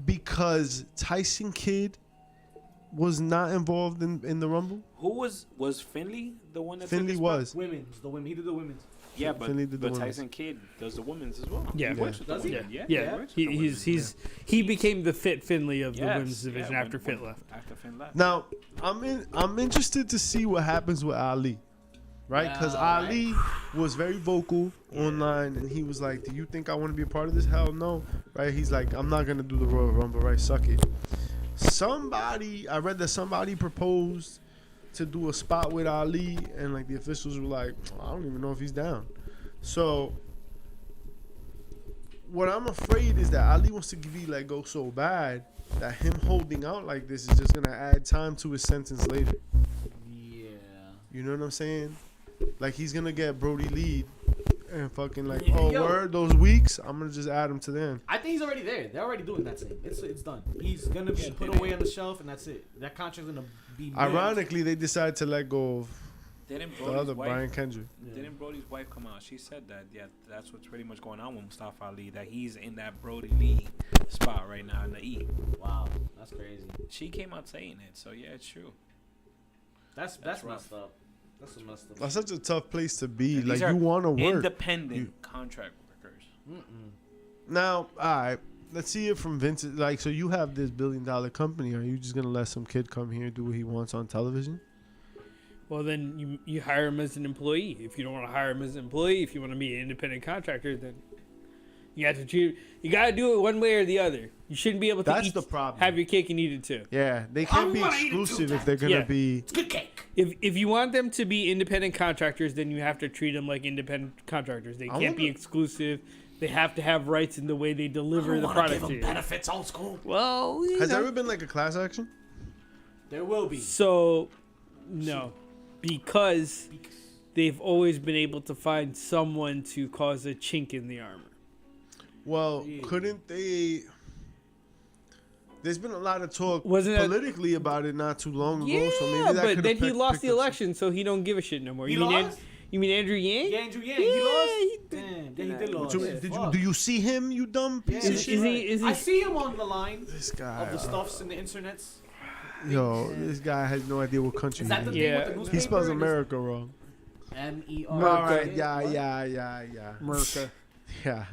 because Tyson Kidd was not involved in the Rumble? Who was Finley the one that Finley took his was. Women's, the women. He did the women's. Yeah, but Finley did the Tyson Kidd does the women's as well. Yeah. He works with the Does he? women. Yeah. Yeah, works with the women. he became the fit Finley of the Yes, women's division yeah, after when- Fit left. After Finn left. Now, I'm interested to see what happens with Ali. Right? Because Yeah, Ali was very vocal online and he was like, do you think I want to be a part of this? Hell no. Right? He's like, I'm not going to do the Royal Rumble, right? Suck it. I read that somebody proposed to do a spot with Ali and like the officials were like, I don't even know if he's down. So what I'm afraid is that Ali wants to be let go so bad that him holding out like this is just going to add time to his sentence later. Yeah. You know what I'm saying? Like he's gonna get Brody lead and fucking like, Yeah, oh yo. word, those weeks, I'm gonna just add him to them. I think he's already there. They're already doing that thing. It's done. He's gonna be put away on the shelf, and that's it. That contract's gonna be. Ironically, they decided to let go of Didn't the Brody's other wife? Brian Kendrick. Didn't Brody's wife come out? She said that. Yeah, that's what's pretty much going on with Mustafa Ali. That he's in that Brody Lee spot right now in the E. Wow, that's crazy. She came out saying it. So yeah, it's true. That's rough. messed up. That's a messed up. That's such a tough place to be. And Like these are you want to work. Independent contract workers. Now, all right, let's see it from Vince. Like, so you have this $1 billion company. Are you just gonna let some kid come here and do what he wants on television? Well, then you hire him as an employee. If you don't want to hire him as an employee, if you want to be an independent contractor, then You have to treat. You gotta do it one way or the other. You shouldn't be able to That's eat, the problem. have your cake and eat it too. Yeah, they can't be wanna eat it too, exclusive if they're gonna Yeah. be. It's good cake. If you want them to be independent contractors, then you have to treat them like independent contractors. They can't be wonder- exclusive. They have to have rights in the way they deliver the product Give to them you. benefits, old school. Well, you Has know. there ever been like a class action? There will be. So, no, because they've always been able to find someone to cause a chink in the armor. Well, couldn't they? There's been a lot of talk Wasn't that- politically about it not too long ago. Yeah, so maybe that but could've then he picked- lost picked the up election, so he don't give a shit no more. He you mean lost? you mean Andrew Yang? Yeah, Andrew Yang. Yeah, he lost. he did. Damn, yeah, he did some- lose. So, Yeah, did you fuck. do you see him? You dumb piece of Yeah, shit. is he- I see him on the line This guy, of the stuffs in the internets. yo, this guy has no idea what country Is that the he thing Yeah. with the newspaper? He spells America wrong. M-E-R. All right, What? yeah. Merca. Yeah.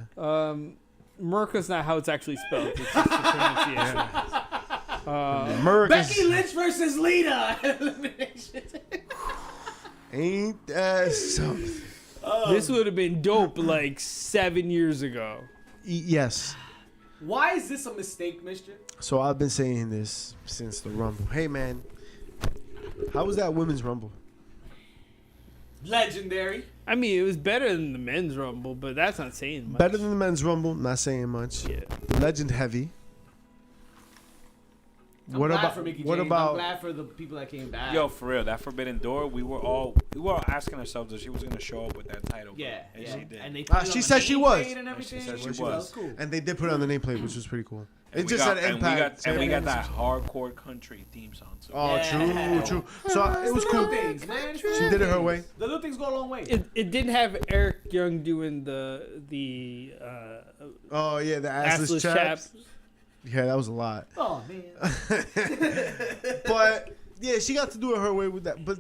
Merca's not how it's actually spelled. It's just the pronunciation. America's Becky Lynch versus Lita. Elimination. ain't that something? This would have been dope like 7 years ago. Yes. Why is this a mistake, mister? So I've been saying this since the Rumble. Hey man, how was that women's Rumble? Legendary. I mean, it was better than the men's rumble, but that's not saying much. Better than the men's Rumble, not saying much. Yeah. Legend heavy. I'm What glad about for Mickey what James. about I'm glad for the people that came back. Yo, for real, that Forbidden Door, we were all asking ourselves if she was gonna show up with that title. bro. Yeah, and yeah. she did. And they put it she on said the she was. nameplate and everything. She said she That was. cool. and they did put it on the nameplate, which was pretty cool. It we just got, said and we Impact. got, and we got that hardcore country theme song. So. Oh, Yeah. true. So it was The little cool. things, man. She did it her way. The little things go a long way. It didn't have Eric Young doing the Oh yeah, the assless assless chaps. chaps. Yeah, that was a lot. Oh man. But yeah, she got to do it her way with that. But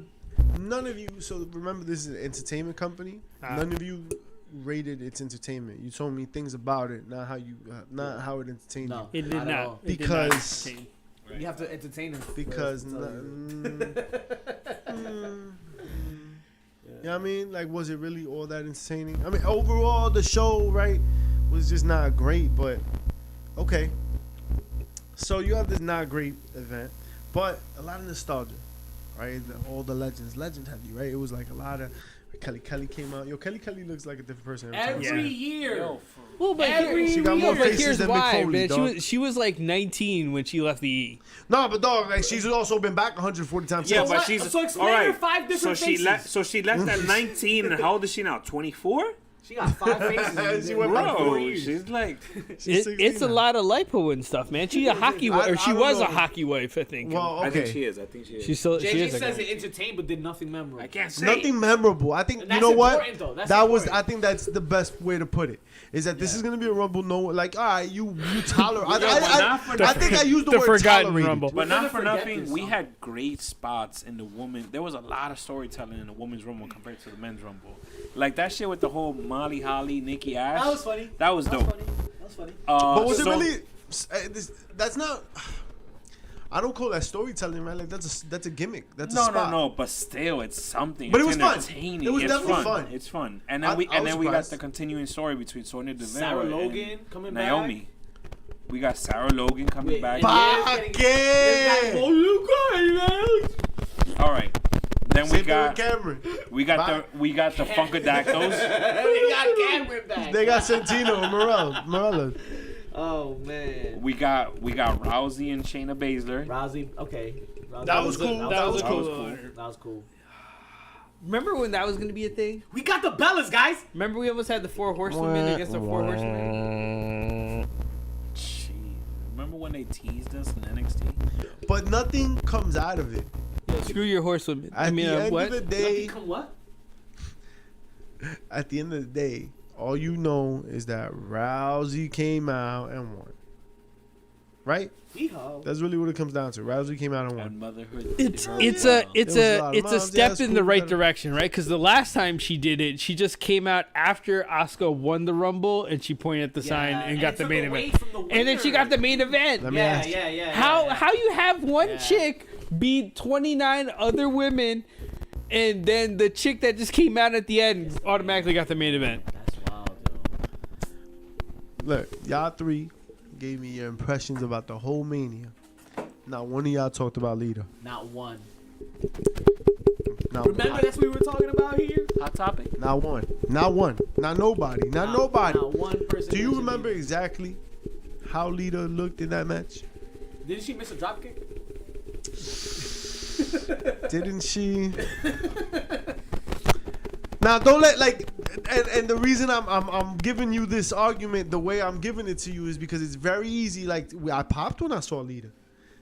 none of you. So remember, this is an entertainment company. None of you rated its entertainment. You told me things about it, not how it entertained No. It did Not at not. all. It did not Because- entertain. You have to entertain them. you. Because you know what I mean? Like, was it really all that entertaining? I mean, overall, the show, right, was just not great. But okay. So you have this not great event, but a lot of nostalgia, right? All the legend heavy, right? It was like a lot of Kelly came out. Yo, Kelly looks like a different person every time. Every Yeah. year. Well, but Every She got more but faces here's than why, Mick Foley, man. dog. She was like 19 when she left the E. No, but dog, like she's also been back 140 times. Yeah, since. but what? she's So explain all right. her 5 different so faces. she left at 19, and how old is she now? 24. She got 5 faces. She in went like back Bro, 4 years. she's like, She's It's 16 a now. lot of lipo and stuff, man. She's a hockey wife, or she I don't was know. a hockey wife, I think. Well, I think okay. she is. I think she is. She's still. She JJ is a says guy. it entertained but did nothing memorable. I can't say. Nothing memorable. I think And you that's know what? important, though. That's That was. important. I think that's the best way to put it. Is that this is gonna be a rumble? No, like all right, you tolerate. but not for I think I used the The word forgotten tolerated. rumble. But We're not gonna for forget nothing, this we song. had great spots in the woman. There was a lot of storytelling in the women's rumble compared to the men's rumble. Like that shit with the whole Molly Holly, Nikki Ash. That was funny. That was dope. That was funny. But was it so- really? That's not. I don't call that storytelling, man. Like that's a gimmick. That's a No, spot. no. But still, it's something. But it It's was fun. entertaining. It was It's definitely fun. It's fun. And then I we was we got surprised. the continuing story between Sonya Deville Sarah and Logan coming back. Naomi. We got Sarah Logan coming Wait, back. and- Oh, you guys, man. All right. Then we Same thing got with Cameron. we got the Funkadactyls. They got Cameron back. They got Santino and Morella. Oh man. We got Rousey and Shayna Baszler. Rousey. Okay. Rousey That was cool. That That was was cool. cool. That was cool. Remember when that was gonna be a thing? We got the Bellas, guys. Remember we almost had the 4 horsewomen against the 4 horsewomen? Jeez. Remember when they teased us in NXT? But nothing comes out of it. Yeah, screw your horsewomen. At the end what? of the day, Come what? at the end of the day, all you know is that Rousey came out and won. Right? Yeehaw. That's really what it comes down to. Rousey came out and won. And motherhood. It's Hell it's yeah. a it's There was a a lot of it's a moms, step yeah, in the school right better. direction, right? Because the last time she did it, she just came out after Asuka won the Rumble and she pointed at the sign and got the took main away event. from the And then she winner. got the main event. Let me Yeah, ask you. yeah. How you have one Yeah. chick beat 29 other women, and then the chick that just came out at the end automatically got the main event? That's wild, Look, y'all three gave me your impressions about the whole Mania. Not one of y'all talked about Lita. Not one. Not Remember that's what we were talking about here? Hot topic. Not one. Not one. Not nobody. Not nobody. Not one person. Do you mentioned remember Lita. exactly how Lita looked in that match? Didn't she miss a dropkick? Didn't she? Now don't let and the reason I'm giving you this argument the way I'm giving it to you is because it's very easy. Like I popped when I saw Lita.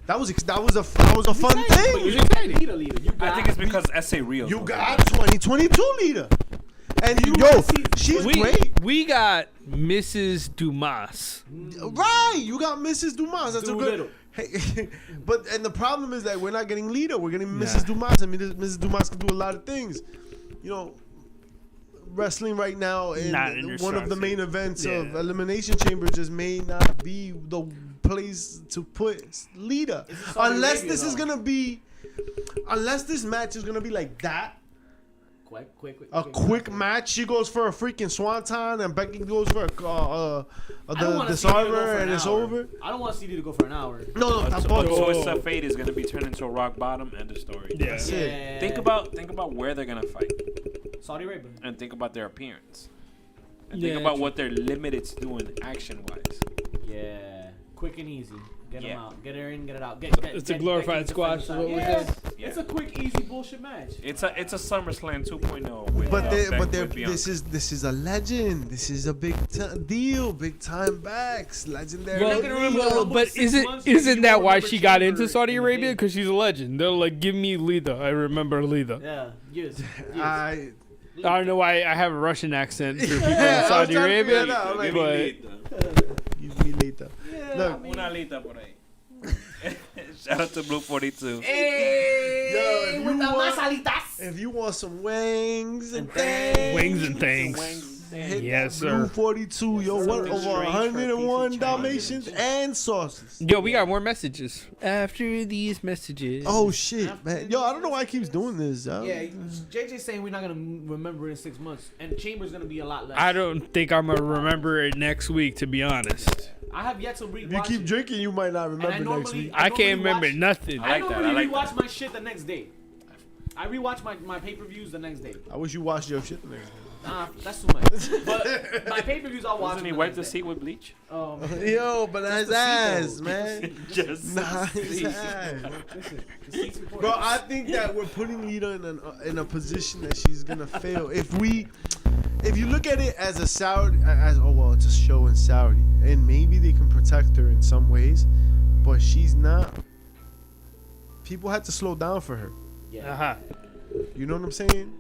That was a fun But thing. you didn't Lita. You I think it's because SA Real. You got 2022 Lita, and You yo, wanna see- she's We great. we got Mrs. Dumas. Right, you got Mrs. Dumas. That's a good. Doolittle. Hey, but the problem is that we're not getting Lita. We're getting Mrs. Dumas. I mean, Mrs. Dumas can do a lot of things. You know, wrestling right now in Not in your one of the strong main suit. events Yeah. of Elimination Chamber just may not be the place to put Lita, Saudi unless Arabia, this is though. gonna be, unless this match is gonna be like that. A quick match. She goes for a freaking swanton, and Becky goes for the server, and it's over. I don't want to see you to go for an hour. No, So tampoco. Twist of Fate is gonna be turned into a rock bottom. End of story. Yeah. That's it. Think about where they're gonna fight, Saudi Arabia. and think about their appearance, and Yeah, think about true. what they're limited to doing action wise. Yeah, quick and easy. Get them Yeah. out. Get her in. Get it out. It's a glorified squash, is what we're Yeah, saying. Yeah. it's a quick, easy bullshit match. It's a SummerSlam 2.0 with But with Bianca. this is a legend. This is a big deal, big time backs, legendary. You're not gonna remember the Lita. Rumble but 6 months, isn't you that won't why remember she got Chamber into Saudi in the Arabia? game. Because she's a legend. They're like, give me Lita. I remember Lita. Yeah, yes. I I don't know why I have a Russian accent for people Yeah, I in was Saudi trying to figure it Arabia. out. Like, but give me Lita. Look, Una lita por ahí. Shout out to Blue 42. Hey, Yo, if with you the want- masalitas. if you want some wings and And things, wings and things. hit Yes, that Blue sir. 42. Yo, Something what over strange for a 101 piece of Dalmatians and sauces. Yo, we got more messages. After these messages. Oh shit, man. Yo, I don't know why he keeps doing this. Yeah, JJ's saying we're not gonna remember in 6 months, and Chamber's gonna be a lot less. I don't think I'm gonna remember it next week, to be honest. I have yet to rewatch. If you keep it. drinking, you might not And remember next week. I can't remember watch- nothing. I like that, normally I like rewatch that. my shit the next day. I rewatch my pay-per-views the next day. I wish you watched your shit the next day. Nah, that's too much. But my pay-per-views I'll watch. Doesn't he them wipe next the day. seat with bleach? Yo, but that's the ass, seat, man. Just Nah, it's ass. Listen, the seat's important. Bro, I think that we're putting Lita in a position that she's gonna fail. If you look at it as a Saudi, it's a show in Saudi, and maybe they can protect her in some ways, but she's not. People had to slow down for her. Yeah. Uh-huh. You know what I'm saying?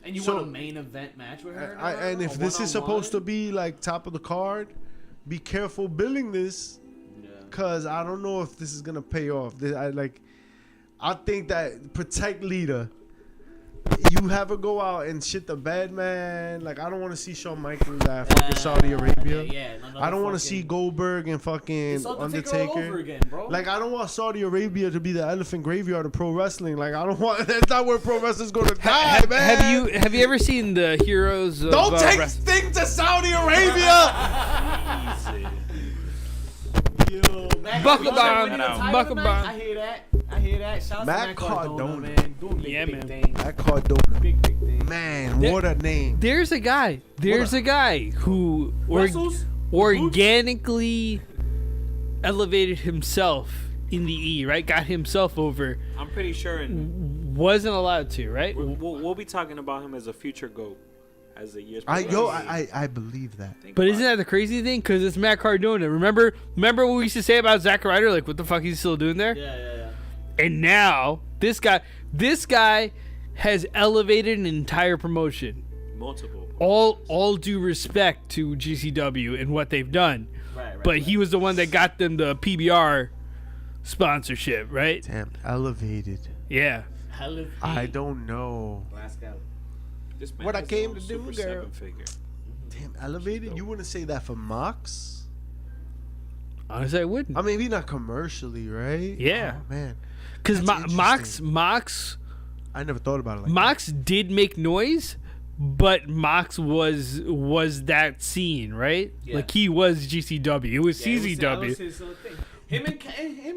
And you So- want a main event match with her? And if this is supposed to be like top of the card, be careful building this, cause I don't know if this is gonna pay off. I think that protect Lita. You have her go out and shit the bed, man. Like I don't want to see Shawn Michaels at fucking Saudi Arabia. I don't want to see Goldberg and fucking It's Undertaker all over Undertaker. again, bro. Like I don't want Saudi Arabia to be the elephant graveyard of pro wrestling. Like I don't want. That's not where pro wrestling's gonna die, man. Have you ever seen the Heroes of Don't take Wrest- things to Saudi Arabia. Yo, Matt Buckle Cardona bomb. winning the title Buckle tonight? bomb. I hear that. Shout out Matt to Matt Cardona, Cardona. man. Doing big, Yeah, big man. things. That Cardona, Big things. man, There- what a name. There's a guy. Who Wrestles? organically elevated himself in the E, right? Got himself over. I'm pretty sure Wasn't allowed to, right? we'll be talking about him as a future GOAT as the years I progress. believe that. Think But about isn't it. that the crazy thing? Because it's Matt Cardona. Remember what we used to say about Zack Ryder? Like, what the fuck he's still doing there? Yeah. And now this guy has elevated an entire promotion. multiple? All due respect to GCW and what they've done. Right. But he was the one that got them the PBR sponsorship, right? Damn, elevated. Yeah. I don't know. Glasgow. This man What I has came his to own do, Super girl. 7-figure. Damn, elevated. You wouldn't say that for Mox? Honestly, I wouldn't. I mean, maybe not commercially, right? Yeah. Oh, man, Because that's Mox interesting. I never thought about it like Mox did make noise, but Mox was that scene, right? Yeah. Like he was GCW. It was Yeah, it CZW. was his, thing. Him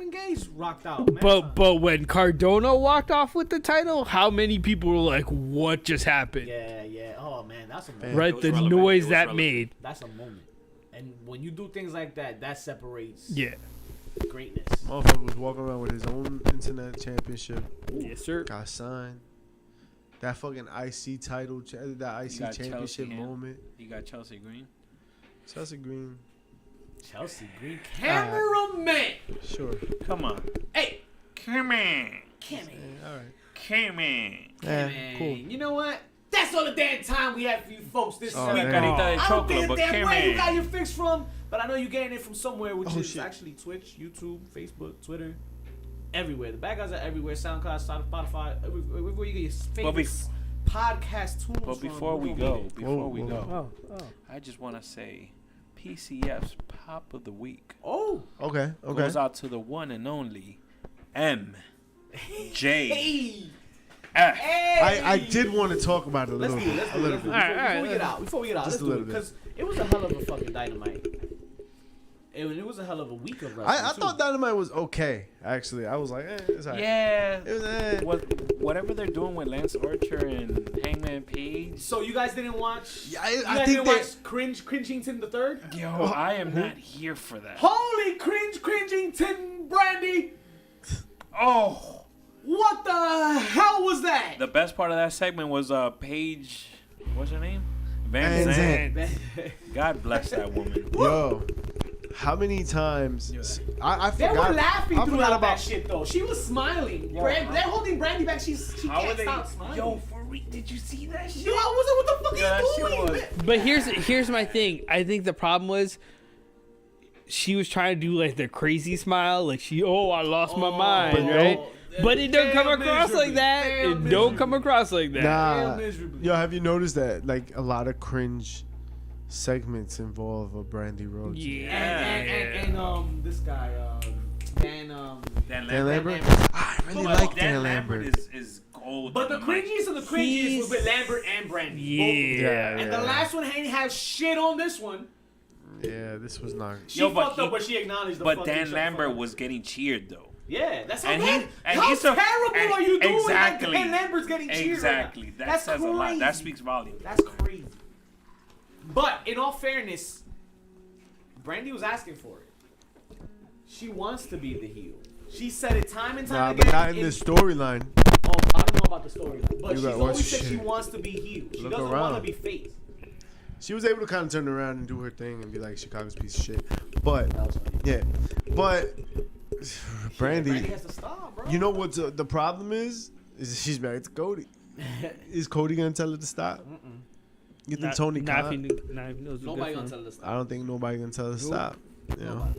and Gage rocked out. But when Cardona walked off with the title, how many people were like, "What just happened?" Yeah. Oh man, that's a moment. Right, It was the relevant. noise It was that relevant. made. That's a moment. And when you do things like that, that separates Yeah. greatness. Motherfucker was walking around with his own internet championship. Yes, sir. Got signed. That fucking IC title, that IC got championship Chelsea, moment. You got Chelsea Green. Chelsea Green, Chelsea Green, cameraman. sure. Come on. Hey, Come on. Kimmy. All right. Come on. Yeah, cool. You know what? That's all the damn time we have for you folks this Oh, week. man. Carita de I don't chocolate, think but damn come where you on. got your fix from, but I know you're getting it from somewhere, which Oh, is shit. actually Twitch, YouTube, Facebook, Twitter, everywhere. The bad guys are everywhere. SoundCloud, Spotify, everywhere you get your favorite podcast tools. But before from, we go, Whoa. I just want to say PCF's Pop of the Week Oh, Okay. goes out to the one and only MJ. hey, F. hey. I did want to talk about it a Let's little do it. bit. Let's A do it. little Let's do bit. it. Alright, Before we get out, Just let's a do it little bit. because it was a hell of a fucking Dynamite. It was a hell of a week of wrestling. I too. thought Dynamite was okay. Actually, I was like, it's alright. Yeah. It was, Whatever they're doing with Lance Archer and Hangman Page. So you guys didn't watch? Yeah, You I guys think didn't they. watch Cringington the Third? Yo, I am not here for that. Holy Cringington Brandy! Oh. What the hell was that? The best part of that segment was Paige. What's her name? Van Van Zandt. Zandt. God bless that woman. Yo, how many times? I They forgot. were laughing I throughout forgot that about. shit though. She was smiling. Yo, They're holding Brandy back. She How can't are they? stop smiling. Yo, for real? Did you see that shit? Yo, I wasn't. What the Yeah, fuck that are shit you doing? was- But here's my thing. I think the problem was she was trying to do like the crazy smile, like I lost my mind, But right? don't- But it don't come Failed across like miserably. that. Failed It don't come miserably. across like that. Nah. Failed miserably. Yo, have you noticed that like a lot of cringe segments involve a Brandy Rhodes? Yeah. And this guy, Dan. Dan Dan Lambert. Lambert. I really Come on, like Dan Dan Lambert Lambert. is gold. But the on mic. cringiest of the cringiest was with Lambert and Brandy. Yeah. Yeah, And the last one ain't have shit on this one. Yeah, this was not. She Yo, but fucked up, but she acknowledged the But fucking Dan shit. Lambert was getting cheered though. Yeah, that's how And bad. he- and How he's a- terrible and- are you doing? exactly. Like Dan Lambert's getting cheered. Exactly. Right That now. That's says crazy. a lot. That speaks volumes. That's crazy. But in all fairness, Brandy was asking for it. She wants to be the heel. She said it time and time Nah, again. but not in this storyline. Oh, I don't know about the story, but You she's got always what said she shit. wants to be heel. She Look doesn't want to around. be face. She was able to kind of turn around and do her thing and be like Chicago's piece of shit. But That was funny. yeah, but Brandy, Brandy has to stop, bro. you know what the problem is she's married to Cody. Is Cody gonna tell her to stop? You think Tony Not Khan? if he knows Nobody gonna tell her to I stop. don't think nobody gonna tell her to Nope. stop. You know?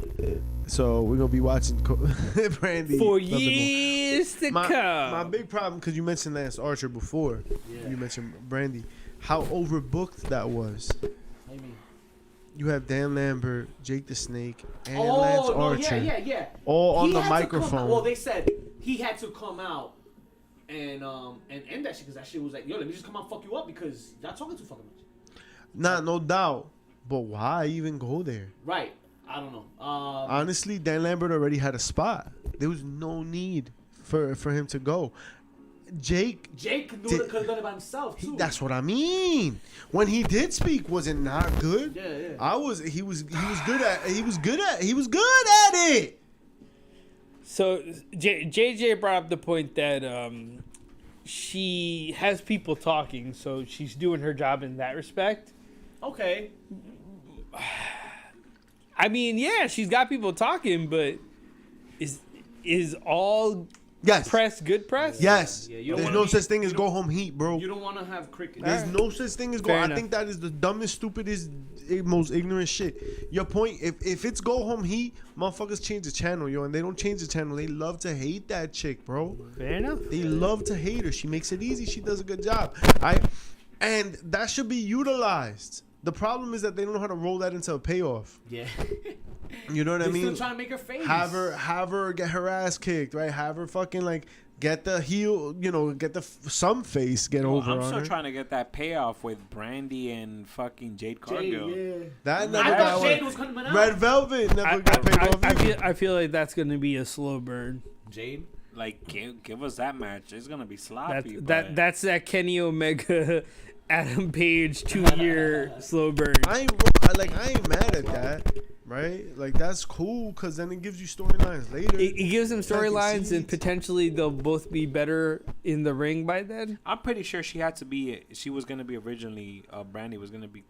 So we're gonna be watching Brandy for nothing more. years to My come. big problem, because you mentioned Lance Archer before. Yeah. You mentioned Brandy. How overbooked that was. What do you mean? You have Dan Lambert, Jake the Snake, and Oh, Lance no, Archer. yeah. All on He the had to come microphone. out- Well, they said he had to come out and end that shit because that shit was like, yo, let me just come out and fuck you up because y'all talking too fucking much. Nah, no doubt. But why even go there? Right. I don't know. Honestly, Dan Lambert already had a spot. There was no need for him to go. Jake, Jake could did- have done it by himself too. that's what I mean. When he did speak, was it not good? Yeah. He was good at it. So JJ brought up the point that she has people talking, so she's doing her job in that respect. Okay. I mean, yeah, she's got people talking, but is all Yes. press good press? Yes. Yeah, you don't There's wanna no be- such thing as you go don't- home heat, bro. You don't want to have cricket. There's Alright. no such thing as go. Fair I enough. think that is the dumbest, stupidest, most ignorant shit. Your point, if it's go home heat, motherfuckers change the channel, yo, and they don't change the channel. They love to hate that chick, bro. Fair enough. They love to hate her. She makes it easy. She does a good job. And that should be utilized. The problem is that they don't know how to roll that into a payoff. Yeah. You know what I They're mean? still trying to make her face. Have her get her ass kicked, right? Have her fucking like get the heel, get some face, get over I'm on still her. trying to get that payoff with Brandy and fucking Jade Cargill. That I never thought got Jade one. was coming out. Red Velvet never got paid off either. I feel like that's gonna be a slow burn. Jade. Like, give us that match. It's gonna be sloppy. but That's that Kenny Omega, Adam Page 2-year slow burn. I ain't mad at that, right? Like that's cool because then it gives you storylines later. It gives them Planting storylines, and seeds. potentially they'll both be better in the ring by then. I'm pretty sure she was gonna be originally. Brandy was gonna be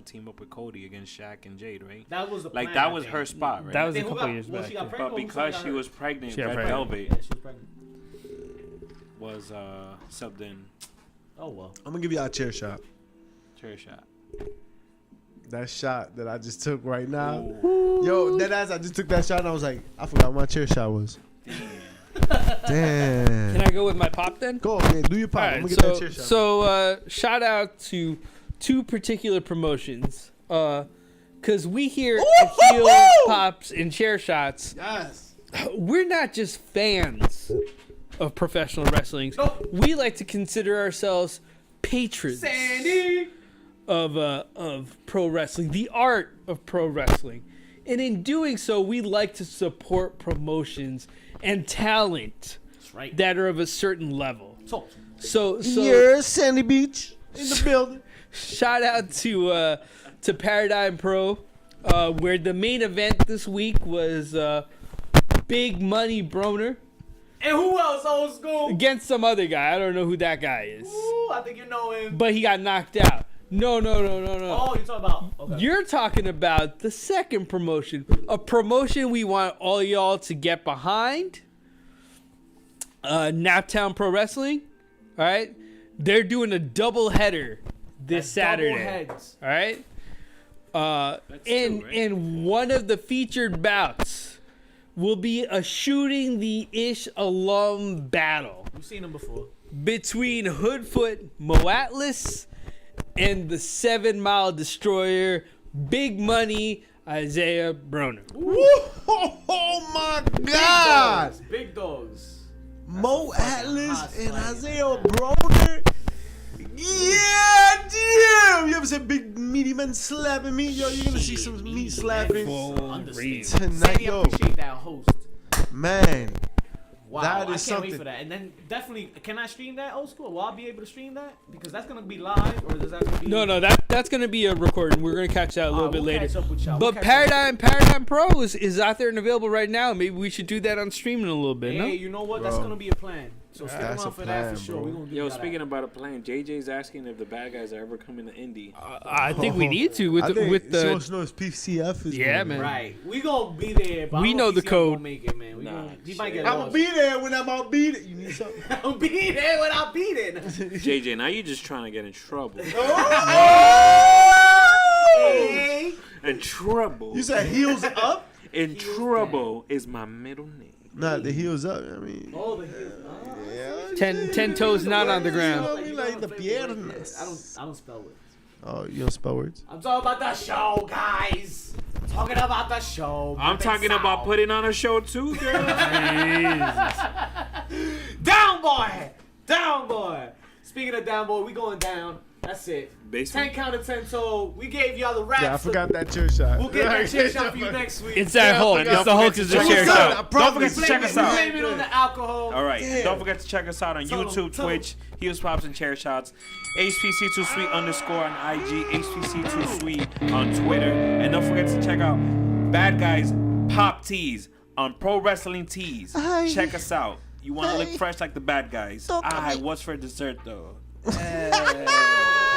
team up with Cody against Shaq and Jade, right? That was the Like plan, that I was think. her spot, right? That was a Then who couple got- years well, back. she got yeah. pregnant But or because got she hurt? was pregnant, She got Red pregnant. Velvet Yeah, she was pregnant. was subbed in. Oh well. I'm gonna give y'all a chair shot. Chair shot. That shot that I just took right now. Yo, that ass, I just took that shot and I was like, I forgot what my chair shot was. Damn. Can I go with my pop then? Go, man, do your pop. All I'm right, gonna get that chair shot. so shout out to two particular promotions. Cause we here at Heel Pops and Chair Shots, Yes. we're not just fans of professional wrestling. Nope. We like to consider ourselves patrons Sandy. of pro wrestling, the art of pro wrestling. And in doing so, we like to support promotions and talent That's right. that are of a certain level. So So Sandy Beach in the building. shout out to Paradigm Pro, where the main event this week was Big Money Broner and who else? Old school. against some other guy. I don't know who that guy is, Ooh, I think you know him. but he got knocked out. No. Oh, you're talking about. Okay. You're talking about the second promotion, a promotion we want all y'all to get behind. Naptown Pro Wrestling, all right? They're doing a double header this That's double Saturday, heads. all right? That's And two, right? and one of the featured bouts will be a Shooting the Ish alum battle We've seen him before. between Hoodfoot Mo Atlas and the 7 Mile Destroyer, Big Money Isaiah Broner. Oh my God. Big dogs. Mo fucking Atlas hot and slice. Isaiah Broner. Yeah, damn. You ever said big meaty men slapping me? Yo, you're gonna see some meat slapping Understand. tonight, Sandy, yo. appreciate that host. Man. Wow, That I is can't something. wait for that. And then definitely, can I stream that old school? Will I be able to stream that? Because that's gonna be live, or is that gonna be? No, that's gonna be a recording. We're gonna catch that a little bit we'll later. catch up with y'all. But We'll catch up. Paradigm Pro is out there and available right now. Maybe we should do that on streaming a little bit. Hey, No? you know what? That's Bro. gonna be a plan. So stick That's around a for that plan, for sure. bro. We're gonna do Yo, that. speaking about a plan, JJ's asking if the bad guys are ever coming to Indy. I think we need to with I the, think with she the wants to know if PCF is Yeah, going. man. Right, we gonna be there. But We I don't know the PCF code. Gonna make it, man. He might get I'm lost. gonna be there when I'm outbeat it. You need something? I'll be there when I beat it. JJ, now you just trying to get in trouble. Hey. In trouble. You said heels up? In trouble is my middle name. Nah, the heels up. I mean, Oh, the heels. yeah. 10 toes not on the ground. I mean, like the piernas. I don't spell it. Oh, you don't spell words? I'm talking about the show, guys. Talking about the show. I'm Moving talking about south. putting on a show too, girl. Down, boy. Down, boy. Speaking of down, boy, we going down. That's it. Basement. 10 count of 10 toe. We gave y'all the raps. Yeah, I forgot that chair shot. We'll get that chair shot for you next week. It's that Hulk. Yeah, It's the Hulk is the check chair us shot. out. Don't forget to check us out. Blame it on the alcohol. All right. Yeah. Don't forget to check us out on Tell 'em, YouTube, tell 'em. Twitch, Heels Pops and Chair Shots, HPC2Sweet _ on IG, HPC2Sweet on Twitter, and don't forget to check out Bad Guys Pop Tees on Pro Wrestling Tees. Check us out. You want to look fresh like the Bad Guys. What's for dessert though?